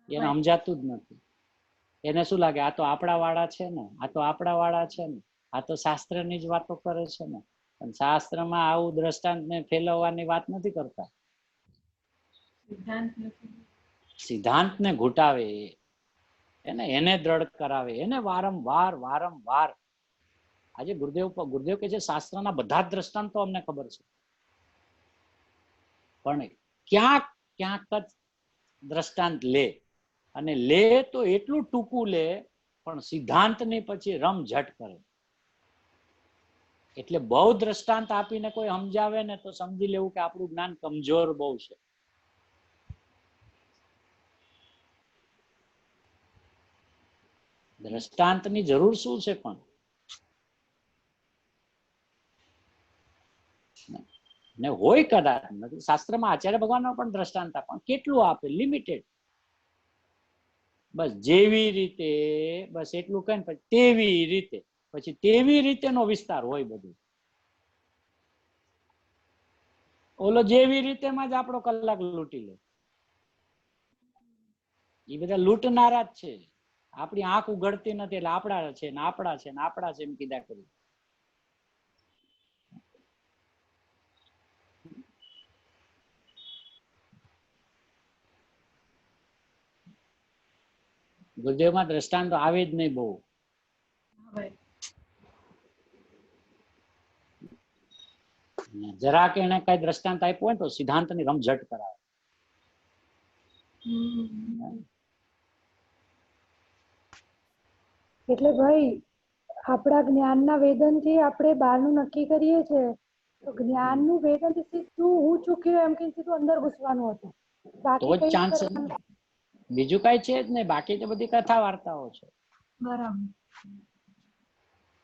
એને સમજાતું જ નથી. એને શું લાગે આ તો આપણા વાળા છે ને, આ તો આપણા વાળા છે ને, આ તો શાસ્ત્રની જ વાતો કરે છે ને. પણ શાસ્ત્રમાં આવું દ્રષ્ટાંતને ફેલાવવાની વાત નથી કરતા, સિદ્ધાંતને ઘૂંટાવે, એને દ્રઢ કરાવે, એને વારંવાર વારંવાર. આજે ગુરુદેવ કે છે શાસ્ત્રના બધા જ દ્રષ્ટાંતો અમને ખબર છે, પણ ક્યાંક ક્યાંક જ દ્રષ્ટાંત લે, અને લે તો એટલું ટૂંકું લે, પણ સિદ્ધાંતની પછી રમઝટ કરે. એટલે બહુ દ્રષ્ટાંત આપીને કોઈ સમજાવે ને તો સમજી લેવું કે આપણું જ્ઞાન કમજોર બહુ છે. દ્રષ્ટાંતની જરૂર શું છે? પણ ને હોય કદાચ નથી, શાસ્ત્રમાં આચાર્ય ભગવાનનો પણ દ્રષ્ટાંત પણ કેટલું આપે, લિમિટેડ. બસ જેવી રીતે, બસ એટલું કઈ ને તેવી રીતે, પછી તેવી રીતેનો વિસ્તાર હોય બધું. ઓલો જેવી રીતે માં જ આપણો કલાક લૂંટી લે. એ બધા લૂંટનારા જ છે. આપણી આંખ ઉઘડતી નથી એટલે આપણા છે ને આપણા છે ને આપણા છે એમ કીધા કરી. ગુરુદેવમાં દ્રષ્ટાંત તો આવે જ નહીં બહુ. હવે જરાક એને કઈ દ્રષ્ટાંત આપ્યું હોય તો સિદ્ધાંતની રમઝટ કરાવે. એટલે ભાઈ આપણા જ્ઞાનના વેદનથી આપણે બહારનું નક્કી કરીએ છીએ તો જ્ઞાનનું વેદનથી સીધું હું ચૂક્યો એમ કે સીધું અંદર ઘૂસવાનું હતું. તો બાકી જ કઈ ચાન્સ કરવાનું. બીજું કઈ છે જ નહીં. બાકી તો બધી કથા વાર્તાઓ છે. બરાબર.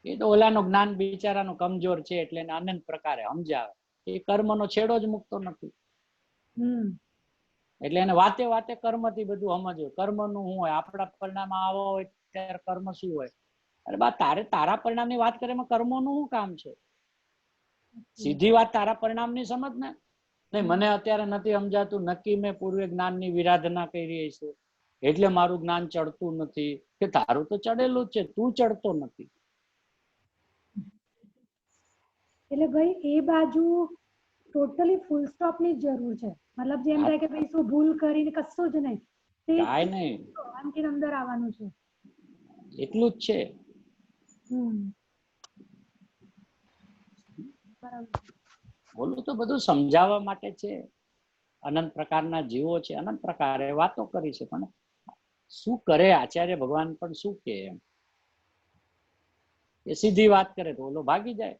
એ તો ઓલાનું જ્ઞાન બિચારાનું કમજોર છે એટલે એને અનંત પ્રકારે સમજાવે. એ કર્મનો છેડો જ મૂકતો નથી. એટલે એને વાતે વાતે કર્મથી બધું સમજવું. કર્મનું શું હોય, આપણા પરિણામ આવો હોય ત્યારે કર્મ શું હોય. અરે બા તારે તારા પરિણામની વાત કરે એમાં કર્મોનું શું કામ છે? સીધી વાત તારા પરિણામની સમજ ને. નહીં મને અત્યારે નથી સમજાતું, નક્કી મેં પૂર્વે જ્ઞાનની વિરાધના કરી છે એટલે મારું જ્ઞાન ચડતું નથી. કે તારું તો ચડેલું જ છે, તું ચડતો નથી. એટલે ભાઈ એ બાજુ ટોટલી ફૂલ સ્ટોપ ની જરૂર છે. મતલબ જેમ થાય કે ભાઈ શું ભૂલ કરીને કશું જ નહીં. કાંઈ નહીં, શાંતિ અંદર આવવાનું છે. એટલું જ છે. બરાબર. બોલું તો બધું સમજાવવા માટે છે. અનંત પ્રકારના જીવો છે, અનંત પ્રકારે વાતો કરી છે, પણ શું કરે આચાર્ય ભગવાન પણ શું કે એમ એ સીધી વાત કરે તો ઓલો ભાગી જાય.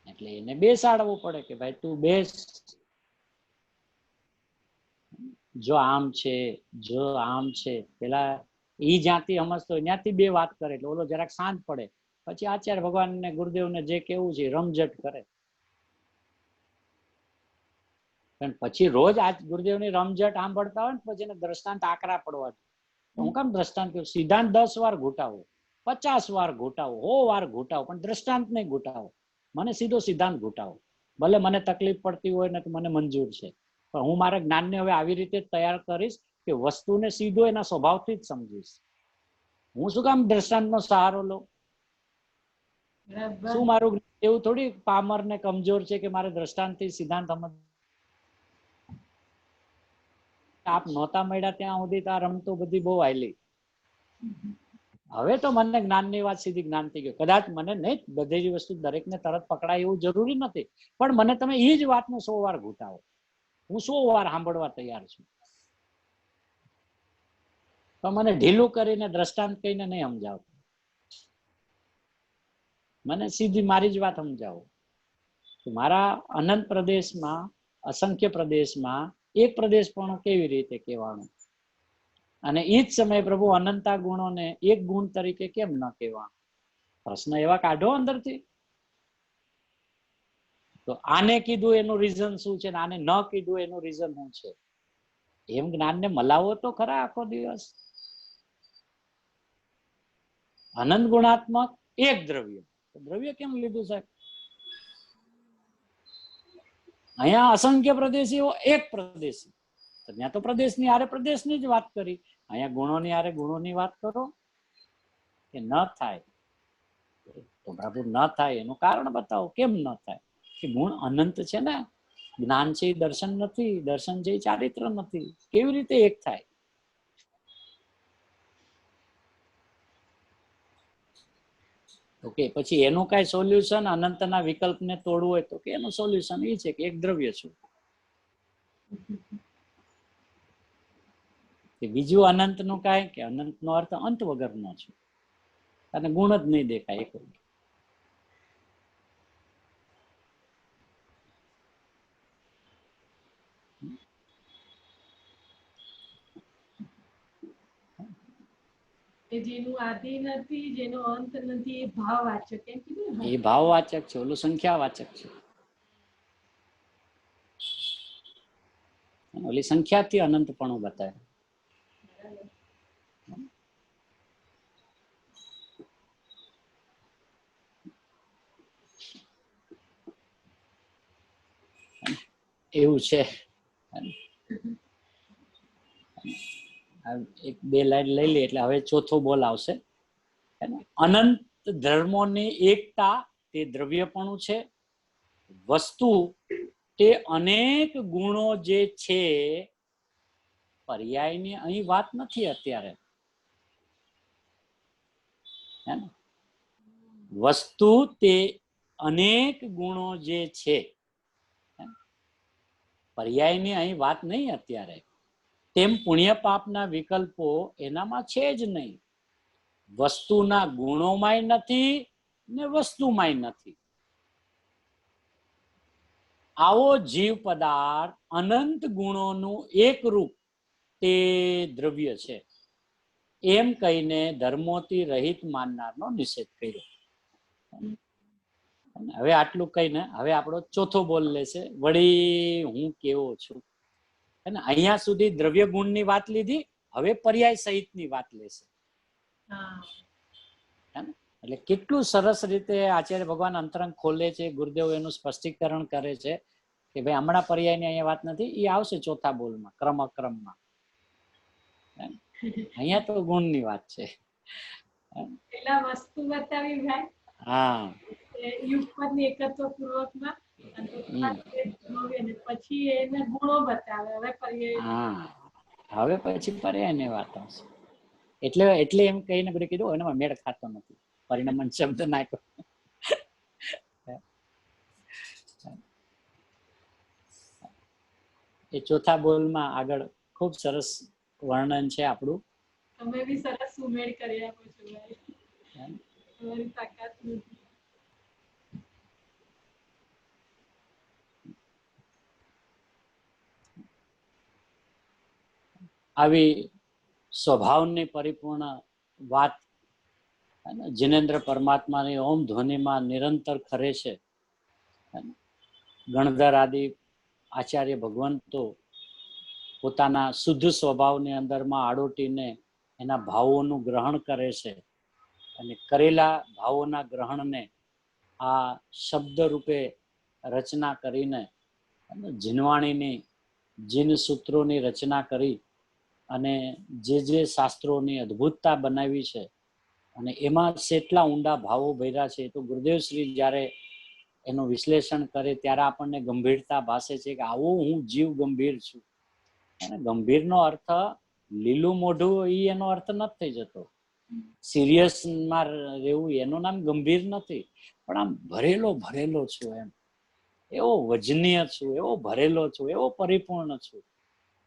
એટલે એને બેસાડવું પડે કે ભાઈ તું બેસ, જો આમ છે, જો આમ છે. પેલા ઈ જ્યાંથી સમજતો હોય ત્યાંથી બે વાત કરે એટલે ઓલો જરાક શાંત પડે. પછી આચાર્ય ભગવાન ને ગુરુદેવને જે કેવું છે રમઝટ કરે. પણ પછી રોજ આ ગુરુદેવની રમઝટ સાંભળતા હોય ને પછી એને દ્રષ્ટાંત આકરા પડવા. હું કામ દ્રષ્ટાંત કહ્યું? સિદ્ધાંત 10 વાર ઘૂંટાવો, 50 વાર ઘૂંટાવો, 100 વાર ઘૂંટાવો, પણ દ્રષ્ટાંત નહીં ઘૂંટાવો. મને સીધો સિદ્ધાંત ઘૂંટાવો. ભલે મને તકલીફ પડતી હોય ને તો મને મંજૂર છે, પણ હું મારા જ્ઞાનને હવે આવી રીતે તૈયાર કરીશ કે વસ્તુને સીધો એના સ્વભાવથી જ સમજીશ. હું શું કામ દ્રષ્ટાંતનો સહારો લઉં? શું મારું એવું થોડી પામર ને કમજોર છે કે મારે દ્રષ્ટાંતથી સિદ્ધાંત સમજ. આપ નહોતા મળ્યા ત્યાં સુધી તો આ રમતો બધી બહુ હાલી. હવે તો મને જ્ઞાનની વાત સીધી જ્ઞાન થઈ ગયું. કદાચ મને નહીં બધી વસ્તુ દરેકને તરત પકડાય એવું જરૂરી નથી, પણ મને તમે એ જ વાતનો 100 વાર ઘૂંટાવો, હું 100 વાર સાંભળવા તૈયાર છું. પણ મને ઢીલું કરીને દ્રષ્ટાંત કહીને નહીં સમજાવો. મને સીધી મારી જ વાત સમજાવો. મારા અનંત પ્રદેશમાં, અસંખ્ય પ્રદેશમાં એક પ્રદેશ પણ કેવી રીતે કહેવાનું, અને એ જ સમયે પ્રભુ અનંતા ગુણોને એક ગુણ તરીકે કેમ ન કહેવાનું? પ્રશ્ન એવા કાઢો અંદરથી. તો આને કીધું એનું રીઝન શું છે ને આને ન કીધું એનું રીઝન શું છે? એમ જ્ઞાનને મલાવો તો ખરા આખો દિવસ. અનંત ગુણાત્મક એક દ્રવ્ય. દ્રવ્ય કેમ લીધું સાહેબ? અહીંયા અસંખ્ય પ્રદેશીઓ એક પ્રદેશી. ત્યાં તો પ્રદેશની હારે પ્રદેશની જ વાત કરી. અહીંયા ગુણોની હારે ગુણોની વાત કરો કે ન થાય. તો પ્રભુ ન થાય એનું કારણ બતાવો. કેમ ન થાય? કે ગુણ અનંત છે ને. જ્ઞાન છે એ દર્શન નથી, દર્શન છે એ ચારિત્ર નથી. કેવી રીતે એક થાય? ઓકે, પછી એનું કઈ સોલ્યુશન અનંતના વિકલ્પને તોડવું હોય તો કે એનું સોલ્યુશન એ છે કે એક દ્રવ્ય છું. બીજું અનંતનું કાંઈ કે અનંતનો અર્થ અંત વગરનો છે. અને ગુણ જ નહીં દેખાય એક. જેનું આદિ નથી, જેનો અંત નથી, એ ભાવવાચક એમ કીધું ને? એ ભાવવાચક છે, ઓલું સંખ્યાવાચક છે. ઓલી સંખ્યાથી અનંતપણું બતાવે. એવું છે. એક બે લાઈન લઈ લે એટલે હવે ચોથો બોલ આવશે. અનંત ધર્મોની એકતા તે દ્રવ્યપણું છે. વસ્તુ તે અનેક ગુણો જે છે, પર્યાયની અહીં વાત નથી અત્યારે. વસ્તુ તે અનેક ગુણો જે છે, પર્યાયની અહીં વાત નહીં અત્યારે. તેમ પુણ્ય પાપના વિકલ્પો એનામાં છે જ નહીં. વસ્તુના ગુણોમાંય નથી ને વસ્તુમાંય નથી. આવો જીવ પદાર્થ અનંત ગુણોનું એક રૂપ તે દ્રવ્ય છે, એમ કહીને ધર્મોથી રહિત માનનારનો નિષેધ કર્યો. હવે આટલું કહીને હવે આપણો ચોથો બોલ લેશે, વળી હું કેવો છું. અહીંયા સુધી દ્રવ્ય ગુણની વાત લીધી, હવે પર્યાય સહિતની વાત લેશે. એટલે કેટલું સરસ રીતે આચાર્ય ભગવાન અંતરંગ ખોલે છે, ગુરુદેવ એનું સ્પષ્ટીકરણ કરે છે કે ભાઈ હમણાં પર્યાયની અહીંયા વાત નથી, એ આવશે ચોથા બોલમાં ક્રમમાં. અહીંયા તો ગુણની વાત છે. પેલા વસ્તુ બતાવી ભાઈ, હા, યુગપદની એકત્વ પૂર્વકમાં, અને પછી એને ગુણો બતાવે. હવે પર્યાય, હા, હવે પછી પર્યાયની વાત આવશે. એટલે એમ કહીને બધે કીધું એનામાં મેળ ખાતો નથી, પરિણામ શબ્દ નાખ્યો. એ ચોથા બોલમાં આગળ ખૂબ સરસ વર્ણન છે આપણું. તમે બી સરસ ઉમેર કરી આપો છો ભાઈ, તમારી તાકાત નથી. આવી સ્વભાવની પરિપૂર્ણ વાત જિનેન્દ્ર પરમાત્માની ઓમ ધ્વનિમાં નિરંતર ખરે છે. ગણધર આદિ આચાર્ય ભગવંતો પોતાના શુદ્ધ સ્વભાવની અંદરમાં આડોટીને એના ભાવોનું ગ્રહણ કરે છે, અને કરેલા ભાવોના ગ્રહણને આ શબ્દ રૂપે રચના કરીને જીનવાણીની જીન સૂત્રોની રચના કરી અને જે શાસ્ત્રોની અદ્ભુતતા બનાવી છે, અને એમાં કેટલા ઊંડા ભાવો ભર્યા છે, તો ગુરુદેવ શ્રી જ્યારે એનું વિશ્લેષણ કરે ત્યારે આપણને ગંભીરતા ભાસે છે કે આવો હું જીવ ગંભીર છું. અને ગંભીરનો અર્થ લીલું મોઢું એ એનો અર્થ નથી થઈ જતો. સિરિયસમાં રહેવું એનું નામ ગંભીર નથી, પણ આમ ભરેલો છું, એમ એવો વજનીય છું, એવો ભરેલો છું, એવો પરિપૂર્ણ છું.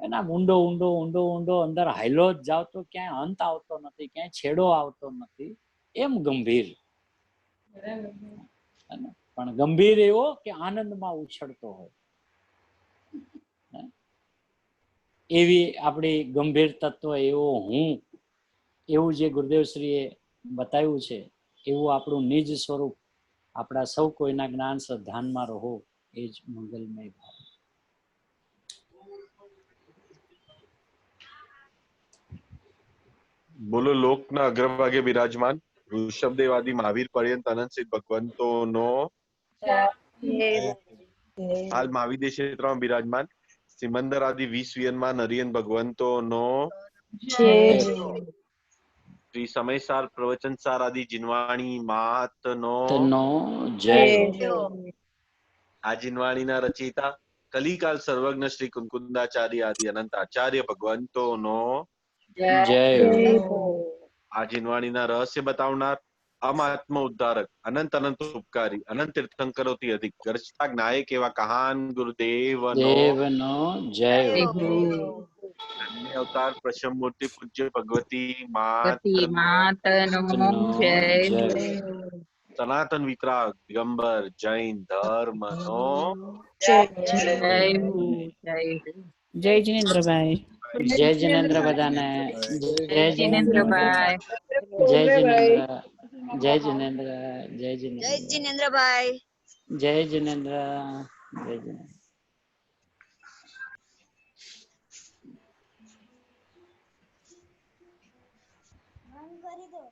એના ઊંડો અંદર હાયલો જ જાવ તો ક્યાંય અંત આવતો નથી, ક્યાંય છેડો આવતો નથી, એમ ગંભીર. પણ ગંભીર એવો કે આનંદમાં ઉછળતો હોય, એવી આપણી ગંભીર તત્વ, એવો હું, એવું જે ગુરુદેવ શ્રીએ બતાવ્યું છે, એવું આપણું નિજ સ્વરૂપ આપણા સૌ કોઈના જ્ઞાન શ્રદ્ધાનમાં રહો, એ જ મંગલમય ભાવ. બોલો લોકના અગ્રભાગે બિરાજમાન ઋષભદેવાદી મહાવીર પર્યંત અનંત સિદ્ધ ભગવંતોનો હાલ મહાવિદ્ય ક્ષેત્રમાં બિરાજમાન સિમંદર આદિ 20 વિયનમાં નરિયન ભગવંતોનો શ્રી સમયસાર પ્રવચનસાર આદિ જીનવાણી માતનો જય. આ જીનવાણીના રચયિતા કલિકાલ સર્વજ્ઞ શ્રી કુંકુંદાચાર્ય આદિ અનંત આચાર્ય ભગવંતોનો જય. આ જીનવાણીના રહસ્ય બતાવનાર અમાત્મ ઉદ્ધારક અનંત ઉપકારી અનંત તીર્થંકરોથી અધિક ગર્જતા જ્ઞાયક એવા કહાન ગુરુદેવનો જય. અન્ય અવતાર પ્રશમ મૂર્તિ પૂજ્ય ભગવતી જય. સનાતન વિતરાગ દિગંબર જૈન ધર્મ નો જય જિનેન્દ્રભાઈ. જય જિનેન્દ્ર બધાને. જય જિનેન્દ્રભાઈ. જય જિનેન્દ્ર. જય જિનેન્દ્ર. જય જિનેન્દ્રભાઈ. જય જિનેન્દ્ર. જય જિનેન્દ્ર. કરી દો.